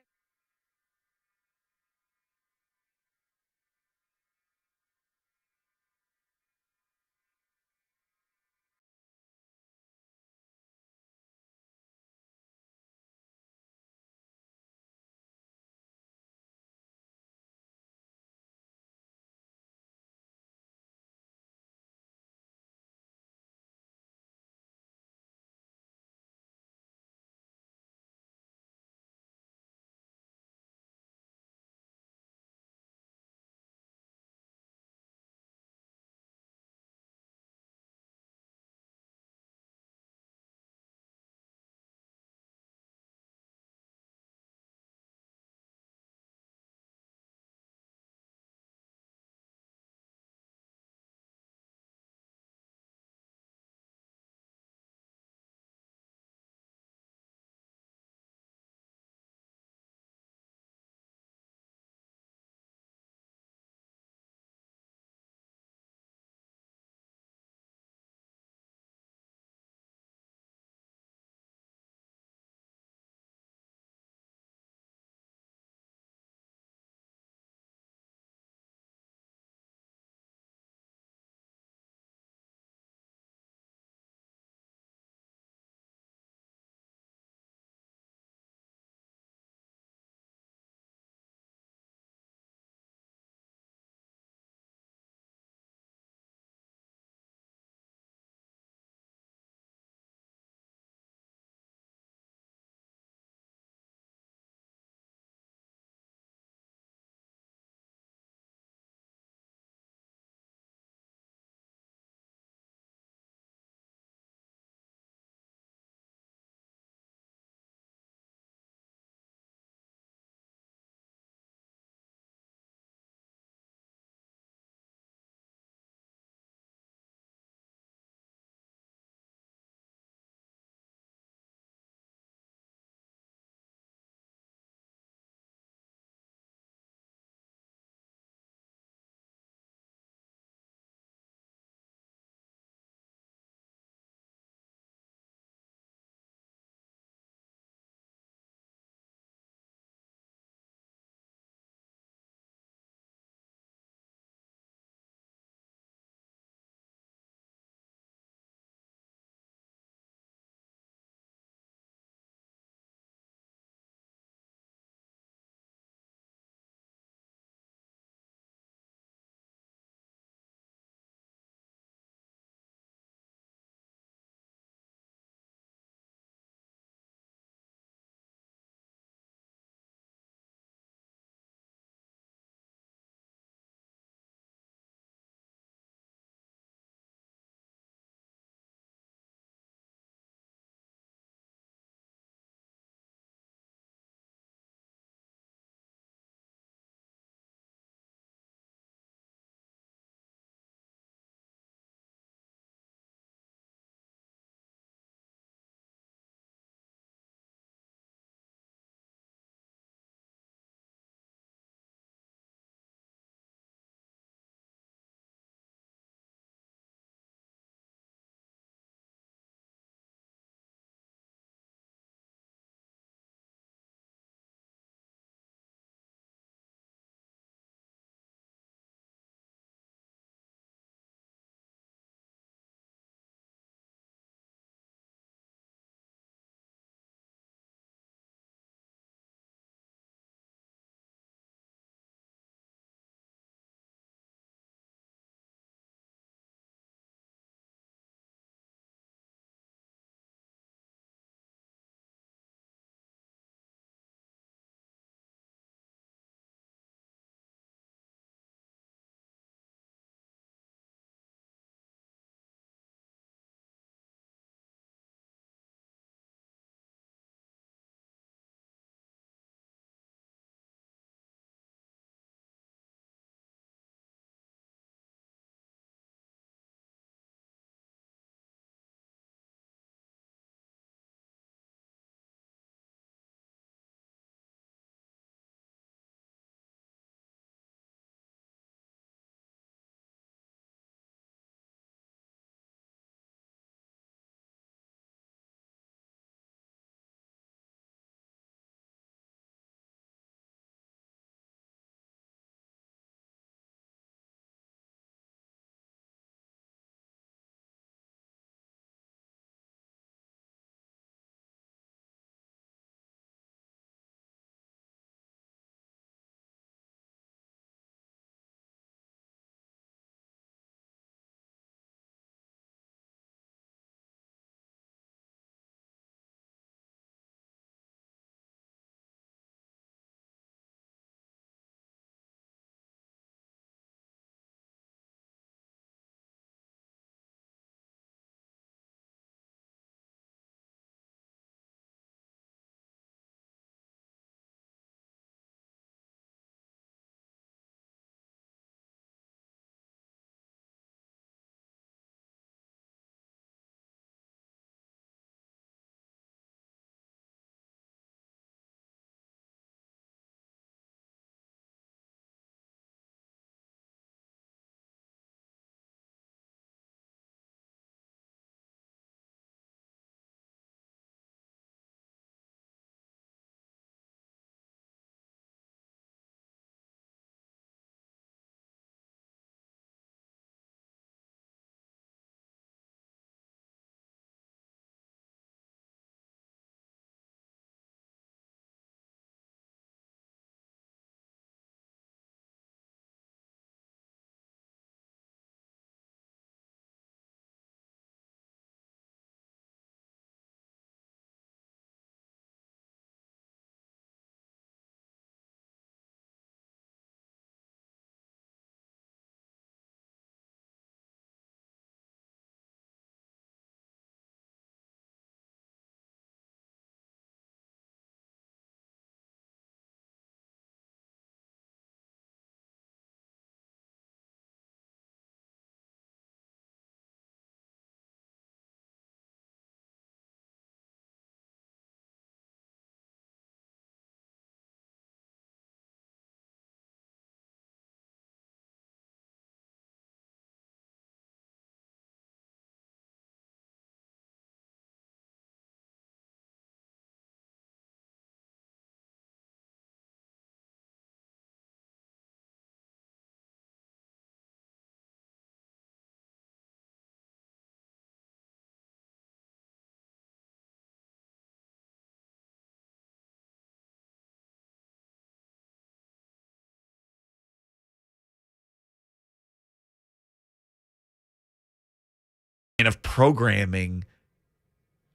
and of programming.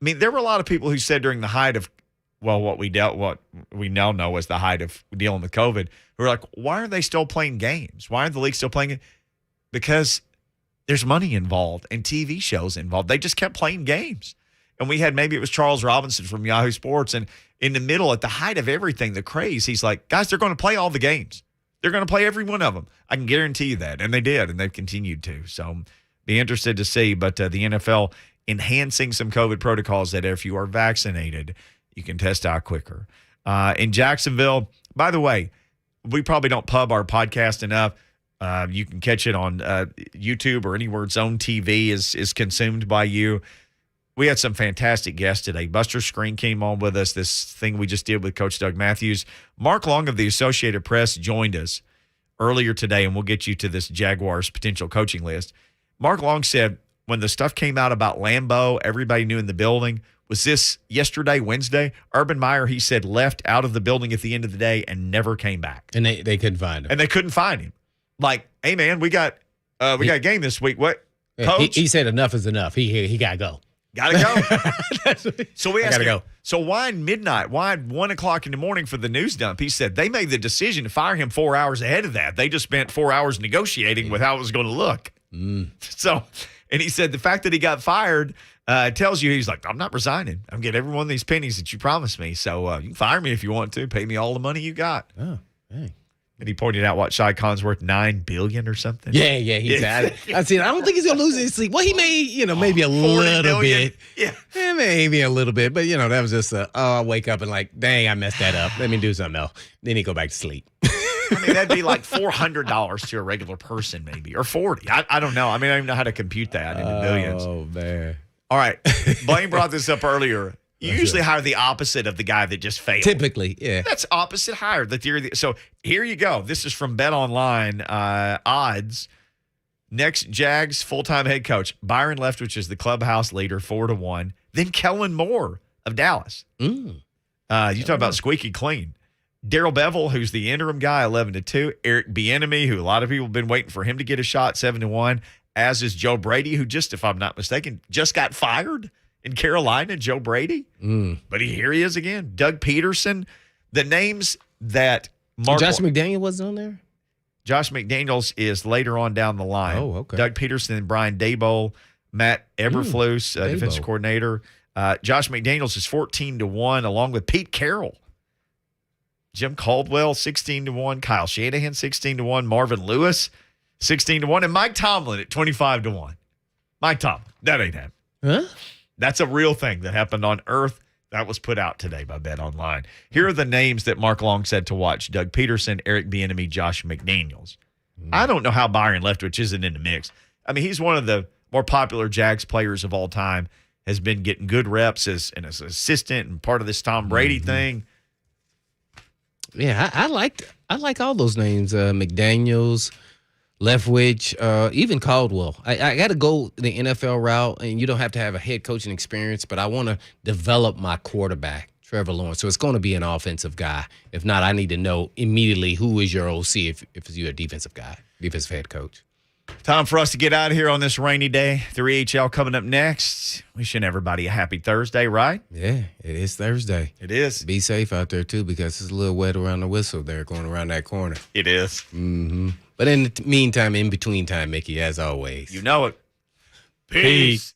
I mean, there were a lot of people who said during the height of, what we now know as the height of dealing with COVID, who were like, why are they still playing games? Why are the league still playing it? Because there's money involved and TV shows involved. They just kept playing games. And we had, maybe it was Charles Robinson from Yahoo Sports, and in the middle, at the height of everything, the craze, he's like, guys, they're going to play all the games. They're going to play every one of them. I can guarantee you that. And they did, and they've continued to. So be interested to see. But the NFL enhancing some COVID protocols that if you are vaccinated, you can test out quicker. In Jacksonville, by the way, we probably don't pub our podcast enough. You can catch it on YouTube or anywhere its own TV is consumed by you. We had some fantastic guests today. Buster Skrine came on with us, this thing we just did with Coach Doug Mathews. Mark Long of the Associated Press joined us earlier today, and we'll get you to this Jaguars potential coaching list. Mark Long said when the stuff came out about Lambeau, everybody knew in the building. Was this yesterday, Wednesday? Urban Meyer, he said, left out of the building at the end of the day and never came back. And they couldn't find him. And they couldn't find him. Like, hey, man, we got a game this week. What, Coach? He said enough is enough. He got to go. Gotta go. So we asked him, go. So why midnight? Why 1 o'clock in the morning for the news dump? He said they made the decision to fire him 4 hours ahead of that. They just spent 4 hours negotiating with how it was going to look. So, and he said the fact that he got fired tells you, he's like, I'm not resigning. I'm getting every one of these pennies that you promised me. So you can fire me if you want to. Pay me all the money you got. Oh, hey. And he pointed out what Shai Khan's worth, $9 billion or something. Yeah, he's at it. I said, I don't think he's gonna lose his sleep. Well, he may, maybe a little bit. Yeah, maybe a little bit. But that was just I'll wake up and like, dang, I messed that up. Let me do something else. Then he go back to sleep. I mean, that'd be like $400 to a regular person, maybe, or 40. I don't know. I mean, I don't even know how to compute that into millions. Oh man! All right, Blaine brought this up earlier. You usually hire the opposite of the guy that just failed. Typically, yeah. That's opposite hire. The theory. So here you go. This is from Bet Online odds. Next, Jags full-time head coach Byron Leftwich is the clubhouse leader, 4-1. Then Kellen Moore of Dallas. You talk about squeaky clean. Darrell Bevell, who's the interim guy, 11-2. Eric Bieniemy, who a lot of people have been waiting for him to get a shot, 7-1. As is Joe Brady, who just, if I'm not mistaken, just got fired in Carolina, Joe Brady. But here he is again. Doug Peterson. The names that Mark... Josh McDaniel wasn't on there? Josh McDaniels is later on down the line. Oh, okay. Doug Peterson and Brian Daboll. Matt Eberflus, defensive coordinator. Josh McDaniels is 14-1, along with Pete Carroll. Jim Caldwell, 16-1. Kyle Shanahan, 16-1. Marvin Lewis, 16-1. And Mike Tomlin at 25-1. Mike Tomlin. That ain't happening. Huh? That's a real thing that happened on Earth. That was put out today by Bet Online. Here are the names that Mark Long said to watch. Doug Peterson, Eric Bieniemy, Josh McDaniels. I don't know how Byron Leftwich isn't in the mix. I mean, he's one of the more popular Jags players of all time, has been getting good reps as an assistant and part of this Tom Brady thing. Yeah, I like all those names. McDaniels, Leftwich, even Caldwell. I got to go the NFL route, and you don't have to have a head coaching experience, but I want to develop my quarterback, Trevor Lawrence. So it's going to be an offensive guy. If not, I need to know immediately who is your OC if you're a defensive guy, defensive head coach. Time for us to get out of here on this rainy day. 3HL coming up next. Wishing everybody a happy Thursday, right? Yeah, it is Thursday. It is. Be safe out there, too, because it's a little wet around the whistle there going around that corner. It is. Mm-hmm. But in the meantime, in between time, Mickey, as always. You know it. Peace.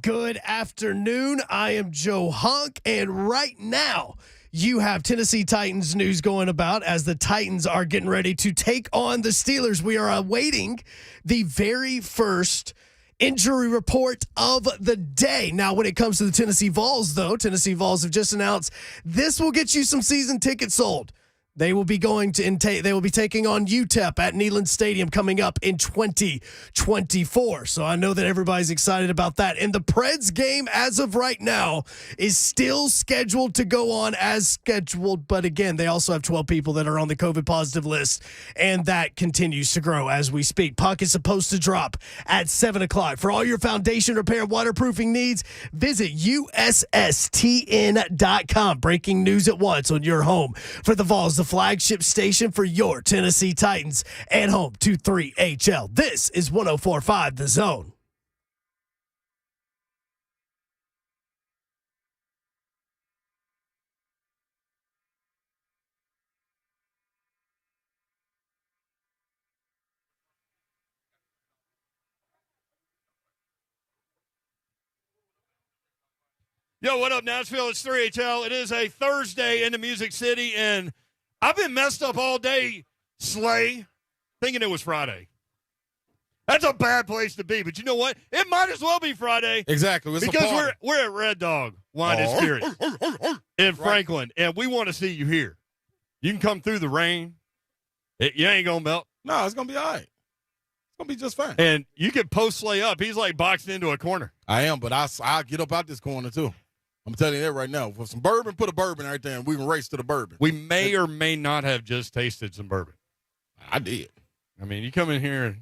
Good afternoon. I am Joe Hunk, and right now you have Tennessee Titans news going about as the Titans are getting ready to take on the Steelers. We are awaiting the very first injury report of the day. Now, when it comes to the Tennessee Vols, though, Tennessee Vols have just announced this will get you some season tickets sold. They will be going to they will be taking on UTEP at Neyland Stadium coming up in 2024. So I know that everybody's excited about that. And the Preds game as of right now is still scheduled to go on as scheduled. But again, they also have 12 people that are on the COVID positive list, and that continues to grow as we speak. Puck is supposed to drop at 7 o'clock. For all your foundation repair waterproofing needs, visit USSTN.com. Breaking news at once on your home for the Vols, the flagship station for your Tennessee Titans, and home to 3HL. This is 104.5 The Zone. Yo, what up, Nashville? It's 3HL. It is a Thursday in the Music City, and I've been messed up all day, Slay, thinking it was Friday. That's a bad place to be, but you know what? It might as well be Friday. Exactly. Because we're at Red Dog Wine and Spirits in Franklin, and we want to see you here. You can come through the rain. You ain't going to melt. No, it's going to be all right. It's going to be just fine. And you can post Slay up. He's like boxed into a corner. I am, but I'll get up out this corner, too. I'm telling you that right now. For some bourbon, put a bourbon right there, and we can race to the bourbon. We may or may not have just tasted some bourbon. I did. I mean, you come in here and